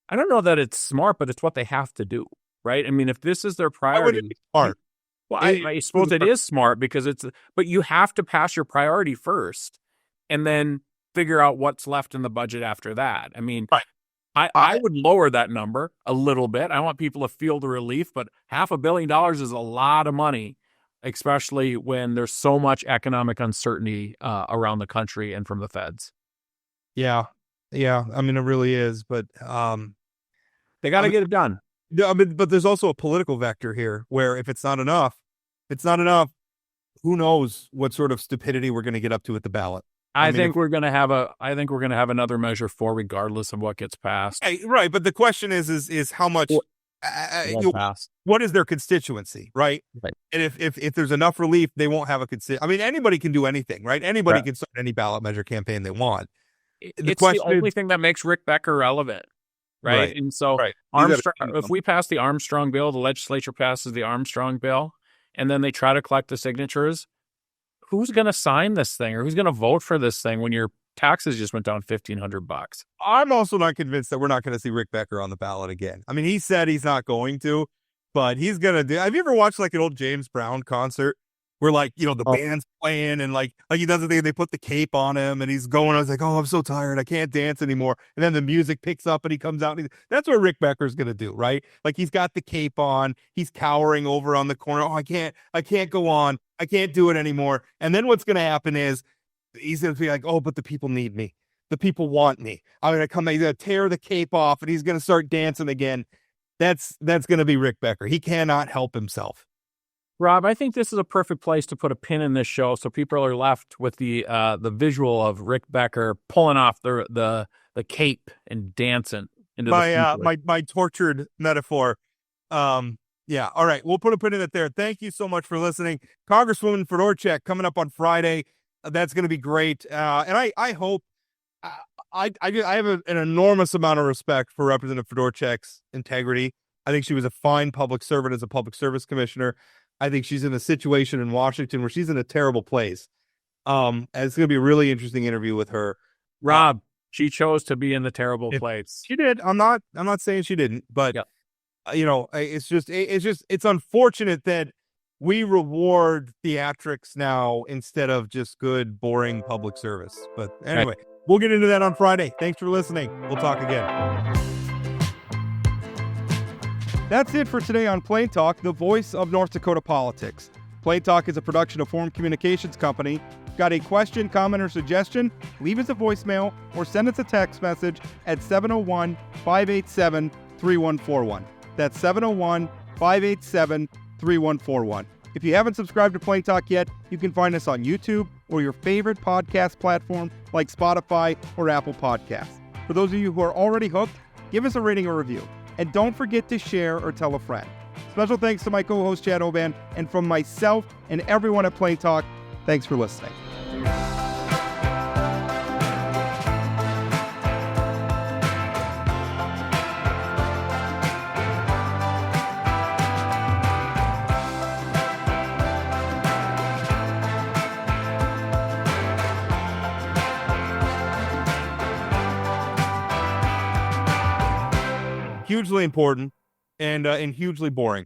I don't know that it's smart, but it's what they have to do, right? I mean, if this is their priority.
Why would it be smart?
Well, I suppose it is smart because but you have to pass your priority first and then figure out what's left in the budget after that. I mean,
Right.
I would lower that number a little bit. I want people to feel the relief, but $500 million is a lot of money, especially when there's so much economic uncertainty around the country and from the feds.
Yeah. I mean, it really is, but
They got to get it done.
I mean, but there's also a political vector here where if it's not enough, who knows what sort of stupidity we're going to get up to at the ballot.
I think we're going to have another measure 4 regardless of what gets passed.
Right, but the question is how much what is their constituency, right?
Right.
And if there's enough relief, they won't have a I mean, anybody can do anything, right? Anybody can start any ballot measure campaign they want.
It's the only thing that makes Rick Becker relevant. Right. And so Armstrong, if we pass the Armstrong bill, the legislature passes the Armstrong bill, and then they try to collect the signatures, who's going to sign this thing or who's going to vote for this thing when your taxes just went down $1,500?
I'm also not convinced that we're not going to see Rick Becker on the ballot again. I mean, he said he's not going to, but he's going to do. Have you ever watched like an old James Brown concert where like, the band's playing and like he does the thing, they put the cape on him and he's going, I was like, oh, I'm so tired. I can't dance anymore. And then the music picks up and he comes out. That's what Rick Becker's going to do, right? Like he's got the cape on. He's cowering over on the corner. Oh, I can't go on. I can't do it anymore. And then what's going to happen is he's going to be like, oh, but the people need me. The people want me. I'm going to come, he's going to tear the cape off and he's going to start dancing again. That's going to be Rick Becker. He cannot help himself.
Rob, I think this is a perfect place to put a pin in this show so people are left with the visual of Rick Becker pulling off the cape and dancing into
my tortured metaphor. Yeah. All right. We'll put a pin in it there. Thank you so much for listening. Congresswoman Fedorchak coming up on Friday. That's going to be great. And I hope I have an enormous amount of respect for Representative Fedorchak's integrity. I think she was a fine public servant as a public service commissioner. I think she's in a situation in Washington where she's in a terrible place. And it's going to be a really interesting interview with her.
Rob, she chose to be in the terrible place.
She did. I'm not saying she didn't, but it's unfortunate that we reward theatrics now instead of just good, boring public service. But anyway, We'll get into that on Friday. Thanks for listening. We'll talk again. That's it for today on Plain Talk, the voice of North Dakota politics. Plain Talk is a production of Forum Communications Company. Got a question, comment, or suggestion? Leave us a voicemail or send us a text message at 701-587-3141. That's 701-587-3141. If you haven't subscribed to Plain Talk yet, you can find us on YouTube or your favorite podcast platform like Spotify or Apple Podcasts. For those of you who are already hooked, give us a rating or review. And don't forget to share or tell a friend. Special thanks to my co-host Chad Oban, and from myself and everyone at Plain Talk, thanks for listening. Hugely important and hugely boring.